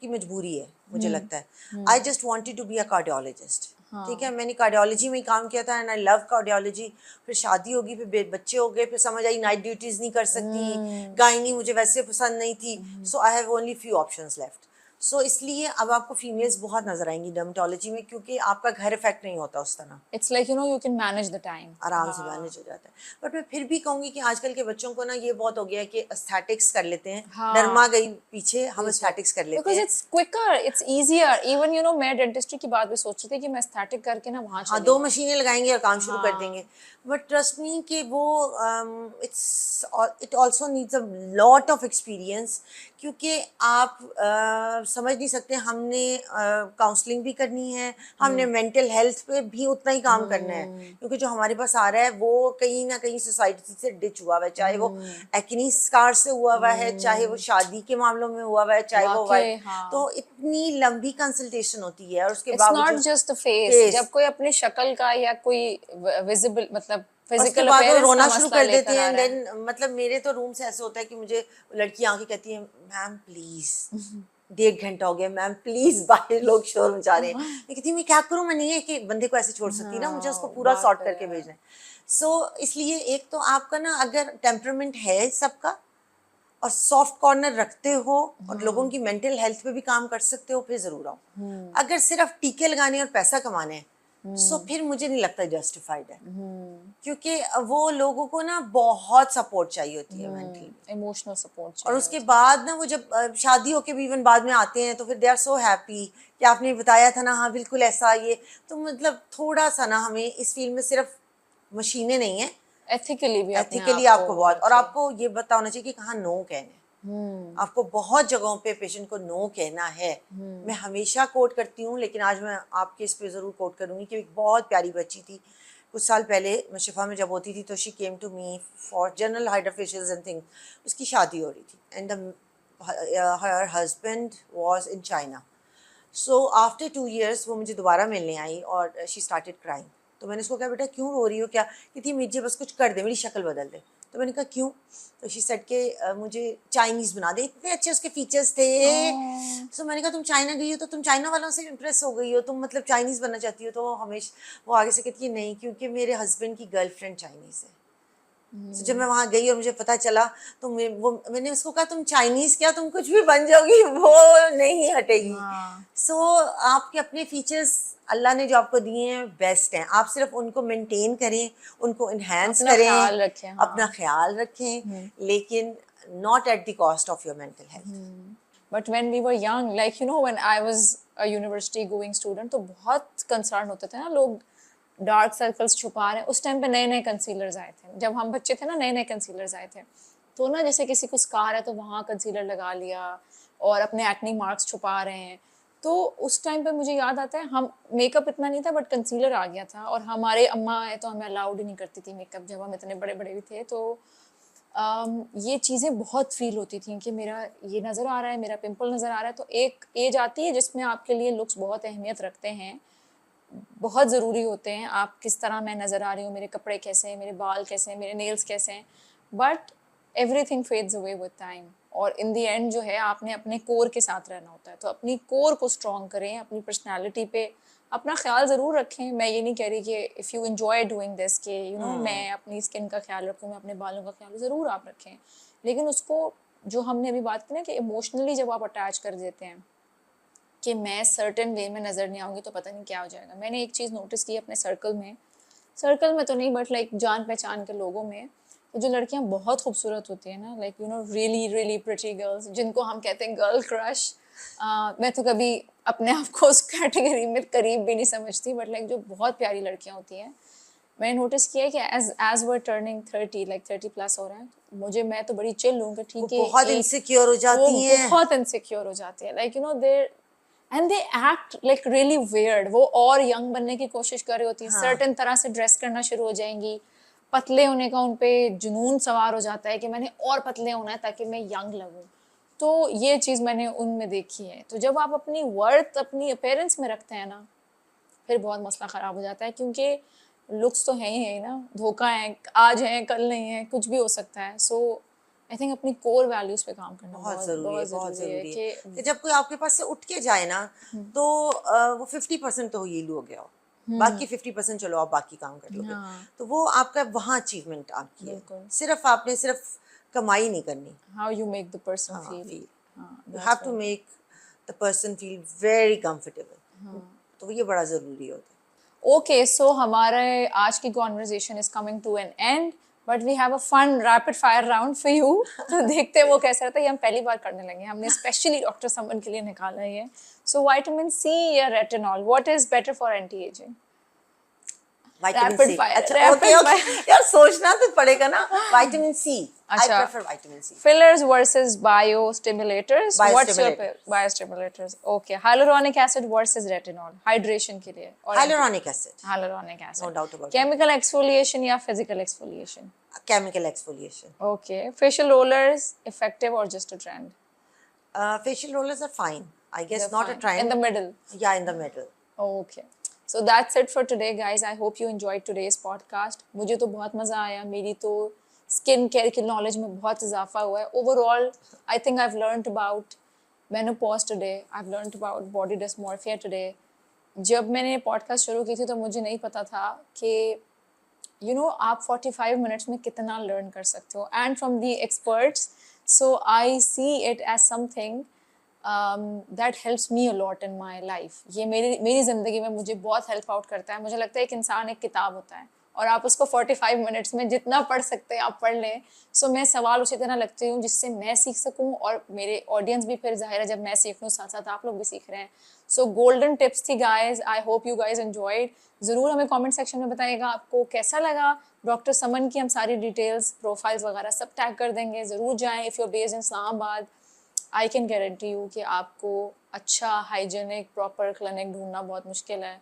की मजबूरी है मुझे लगता है। I just wanted to be a cardiologist, ठीक है, मैंने कार्डियोलॉजी में ही काम किया था एंड आई लव कार्डियोलॉजी। फिर शादी होगी, फिर बच्चे हो गए, फिर समझ आई नाइट ड्यूटीज नहीं कर सकती, गायनी मुझे वैसे पसंद नहीं थी, so I have only few options left. So इसलिए अब आपको फीमेल्स बहुत नजर आएंगी डर्मेटोलॉजी में, क्योंकि आपका घर इफेक्ट नहीं होता उस तरह, it's like you no you can manage the time, आराम से मैनेज हो जाता है। बट मैं फिर भी कहूँगी कि आजकल के बच्चों को ना ये बहुत हो गया है कि एस्थेटिक्स कर लेते हैं, डर्मा गई पीछे, हम एस्थेटिक्स कर लेते बिकॉज हैं। It's quicker, it's easier. Even you know मैं डेंटिस्ट्री की बात भी सोच रही थी कि मैं एस्थेटिक करके ना वहाँ हाँ, चली 2 मशीनें लगाएंगे और काम शुरू कर देंगे। बट ट्रस्ट मी कि वो it also needs a lot of experience, क्योंकि आप समझ नहीं सकते, हमने काउंसलिंग भी करनी है, हमने मेंटल हेल्थ पे भी उतना ही काम करना है, क्योंकि जो हमारे पास आ रहा है वो कहीं ना कहीं सोसाइटी से डिच हुआ हुआ है, चाहे वो एक्नी स्कार से हुआ हुआ है, चाहे वो शादी के मामलों में हुआ हुआ है, चाहे वो वाकई, हाँ। तो इतनी लंबी कंसल्टेशन होती है, और उसके इट्स नॉट बावजूद जस्ट द फेस, जब कोई अपने शक्ल का या कोई विजिबल मतलब फिजिकल अपीयरेंस का रोना शुरू मसला कर देते लेकर आ हैं। रहा है। देन मतलब मेरे तो रूम से ऐसे होता है कि मुझे लड़की आके कहती है मैम प्लीज 1.5 घंटा हो गया मैम प्लीज, बाहर लोग शोर मचा रहे हैं। मैं कहती हूँ मैं क्या करूँ, मैं नहीं है कि बंदे को ऐसे छोड़ सकती ना, मुझे उसको पूरा बात सॉर्ट तो करके है। भेजना है। सो इसलिए एक तो आपका ना अगर टेम्परामेंट है सबका, और सॉफ्ट कॉर्नर रखते हो और लोगों की मेंटल हेल्थ पे भी काम कर सकते हो, फिर ज़रूर आओ। अगर सिर्फ टीके लगाने और पैसा कमाने हैं सो फिर मुझे नहीं लगता जस्टिफाइड है, क्योंकि वो लोगों को ना बहुत सपोर्ट चाहिए होती है मेंटली, इमोशनल सपोर्ट और चाहिए उसके बाद ना वो जब शादी होके भी इवन बाद में आते हैं तो फिर दे आर सो हैप्पी कि आपने बताया था ना, हाँ बिल्कुल ऐसा ये। तो मतलब थोड़ा सा ना हमें इस फील्ड में सिर्फ मशीनें नहीं है, एथिकली भी अपने एथिकली आप आपको को बहुत, और रखें। आपको ये पता होना चाहिए कि कहाँ नो कहना है। आपको बहुत जगहों पे पेशेंट को नो कहना है। मैं हमेशा कोट करती हूँ, लेकिन आज मैं आपके इस पे ज़रूर कोट करूँगी कि एक बहुत प्यारी बच्ची थी कुछ साल पहले, मैं शिफा में जब होती थी तो she came to me for general hydrofacials and thing. उसकी शादी हो रही थी and her husband was in China. So after 2 years वो मुझे दोबारा मिलने आई और शी स्टार्टेड क्राइंग। तो मैंने उसको कहा बेटा क्यों रो रही हो, क्या? कहती मुझे बस कुछ कर दे, मेरी शक्ल बदल दे। तो मैंने कहा क्यों? तो शी सेड के मुझे चाइनीज़ बना दे। इतने अच्छे उसके फीचर्स थे। तो मैंने कहा तुम चाइना गई हो तो तुम चाइना वालों से इम्प्रेस हो गई हो, तुम मतलब चाइनीज़ बनना चाहती हो? तो वो हमेशा वो आगे से कहती है नहीं, क्योंकि मेरे हस्बैंड की गर्लफ्रेंड चाइनीज़ है। तो जब मैं वहाँ गई और मुझे पता चला तो मैंने उसको कहा तुम चाइनीज़ क्या, तुम कुछ भी बन जाओगी, वो नहीं हटेगी। सो आपके अपने फीचर्स अल्लाह ने जो आपको दिए हैं बेस्ट हैं, आप सिर्फ उनको मेंटेन करें, उनको इन्हेंस अपना करें, ख्याल रखें, हाँ। अपना ख्याल रखें, लेकिन not at the cost of your mental health. But when we were young, like you know when I was a university going student, तो बहुत कंसर्न होते थे ना लोग, डार्क सर्कल्स छुपा रहे हैं। उस टाइम पे नए नए कंसीलर्स आए थे, जब हम बच्चे थे ना, नए नए कंसीलर्स आए थे। तो ना जैसे किसी को स्कार है तो वहाँ कंसीलर लगा लिया और अपने एक्ने मार्क्स छुपा रहे हैं। तो उस टाइम पे मुझे याद आता है, हम मेकअप इतना नहीं था बट कंसीलर आ गया था, और हमारे अम्मा है तो हमें अलाउड ही नहीं करती थी मेकअप, जब हम इतने बड़े बड़े भी थे। तो ये चीज़ें बहुत फील होती थी कि मेरा ये नज़र आ रहा है, मेरा पिंपल नज़र आ रहा है। तो एक एज आती है जिसमें आपके लिए लुक्स बहुत अहमियत रखते हैं, बहुत ज़रूरी होते हैं। आप किस तरह मैं नज़र आ रही हूँ, मेरे कपड़े कैसे हैं, मेरे बाल कैसे हैं, मेरे नेल्स कैसे हैं। But everything fades away with time, और इन द एंड जो है आपने अपने कोर के साथ रहना होता है। तो अपनी कोर को स्ट्रॉन्ग करें, अपनी पर्सनैलिटी पे अपना ख्याल ज़रूर रखें। मैं ये नहीं कह रही कि if you enjoy doing this कि यू नो मैं अपनी स्किन का ख्याल रखूँ, मैं अपने बालों का ख्याल, ज़रूर आप रखें। लेकिन उसको, जो हमने अभी बात की ना कि इमोशनली जब आप अटैच कर देते हैं कि मैं सर्टेन वे में नज़र नहीं आऊँगी तो पता नहीं क्या हो जाएगा। मैंने एक चीज़ नोटिस की अपने सर्कल में तो नहीं बट लाइक जान पहचान के लोगों में, तो जो लड़कियां बहुत खूबसूरत होती हैं ना, like you no really really pretty girls, जिनको हम कहते हैं गर्ल क्रश, मैं तो कभी अपने आप को उस कैटेगरी में करीब भी नहीं समझती, बट लाइक जो बहुत प्यारी लड़कियां होती हैं, मैंने नोटिस किया है कि एज वर टर्निंग 30, लाइक 30+ हो रहा है, मैं तो बड़ी चिल हूँ कि ठीक है। बहुत इनसिक्योर हो जाती वो हैं, बहुत इनसिक्योर हो जाती है, like you no there and they act like really weird. वो और यंग बनने की कोशिश कर रही होती है, सर्टेन तरह से ड्रेस करना शुरू हो जाएंगी, पतले होने का उन पे जुनून सवार हो जाता है कि मैंने और पतले होना है ताकि मैं यंग लगूं। तो ये चीज़ मैंने उनमें देखी है। तो जब आप अपनी वर्थ अपनी अपीयरेंस में रखते हैं ना, फिर बहुत मसला ख़राब हो जाता है, क्योंकि लुक्स तो हैं ही ना, धोखा है, आज है कल नहीं है, कुछ भी हो सकता है। सो आई थिंक अपनी कोर वैल्यूज़ पे काम करना बहुत ज़रूरी है, बहुत ज़रूरी है ज़रूरी है कि कि जब कोई आपके पास से उठ के जाए ना तो वो 50% तो यील्ड हो गया हो, बाकी 50% चलो आप बाकी काम कर लोगे। हाँ, तो वो आपका वहाँ अचीवमेंट आपकी है। बिल्कुल। सिर्फ आपने सिर्फ कमाई नहीं करनी, how you make the person हाँ फील। फील, हाँ, you have that's to very make the person feel very comfortable. तो ये बड़ा ज़रूरी होता है। ओके। सो हमारे आज की conversation is coming to an end, but we have a fun rapid fire round for you. तो देखते हैं वो कैसा रहता है। ये हम पहली बार करने लगे, हमने स्पेशली डॉक्टर समन के लिए निकाला है ये। सो विटामिन सी या retinol, what is better for anti ageing? Vitamin rapid C, fire, अच्छा ओके रैपिड ओके, फायर। यार सोचना तो पड़ेगा ना। विटामिन सी, आई अच्छा, prefer vitamin C. fillers versus biostimulators, what's your biostimulator, biostimulators? Okay, hyaluronic acid versus retinol, hydration के लिए, और hyaluronic acid, hyaluronic no acid, doubt about chemical exfoliation या physical exfoliation? It. Chemical exfoliation. Okay, facial rollers effective or just a trend? Facial rollers are fine, I guess, They're not a fine. In trend. the middle. Yeah, in the middle. Okay. So that's it for today, guys. I hope you enjoyed today's podcast. मुझे तो बहुत मज़ा आया, मेरी तो skin care की knowledge में बहुत इजाफा हुआ है. Overall, I think I've learned about menopause today. I've learned about body dysmorphia today. जब मैंने पॉडकास्ट शुरू की थी तो मुझे नहीं पता था कि आप 45 मिनट्स में कितना लर्न कर सकते हो, and from the experts So I see it as something that helps me a lot in my life. ये मेरी ज़िंदगी में मुझे बहुत हेल्प आउट करता है. मुझे लगता है एक इंसान एक किताब होता है और आप उसको 45 मिनट्स में जितना पढ़ सकते हैं आप पढ़ लें. सो मैं सवाल उसी तरह लगती हूँ जिससे मैं सीख सकूँ और मेरे ऑडियंस भी फिर जाहिर है जब मैं सीख लूँ साथ साथ आप लोग भी सीख रहे हैं. सो गोल्डन टिप्स थी guys. I hope you guys enjoyed. ज़रूर हमें कमेंट सेक्शन में बताइएगा आपको कैसा लगा. डॉक्टर समन की हम सारी डिटेल्स प्रोफाइल्स वगैरह सब टैग कर देंगे. ज़रूर जाएँ. If you based in Islamabad I can guarantee you कि आपको अच्छा हाइजीनिक प्रॉपर क्लिनिक ढूंढना बहुत मुश्किल है.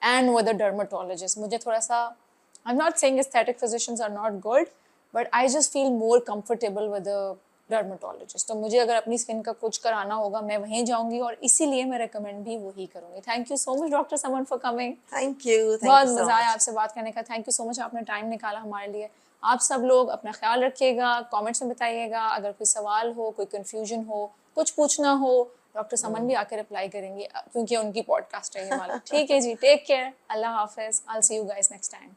And with a dermatologist. मुझे थोड़ा सा I am not saying aesthetic physicians are not good but I just feel more comfortable with a dermatologist. तो मुझे अगर अपनी स्किन का कुछ कराना होगा मैं वहीं जाऊंगी और इसीलिए मैं रेकमेंड भी वही करूंगी. Thank you so much doctor Saman for coming. Thank you बहुत सो मजा आया मच. आपसे बात करने का. Thank you so much. आपने टाइम निकाला हमारे लिए. आप सब लोग अपना ख्याल रखिएगा. कमेंट्स में बताइएगा अगर कोई सवाल हो, कोई कंफ्यूजन हो, कुछ पूछना हो. डॉक्टर समन भी आकर रिप्लाई करेंगे क्योंकि उनकी पॉडकास्ट है ये वाला. ठीक है जी. Take care. अल्लाह हाफिज. I will see you guys next time.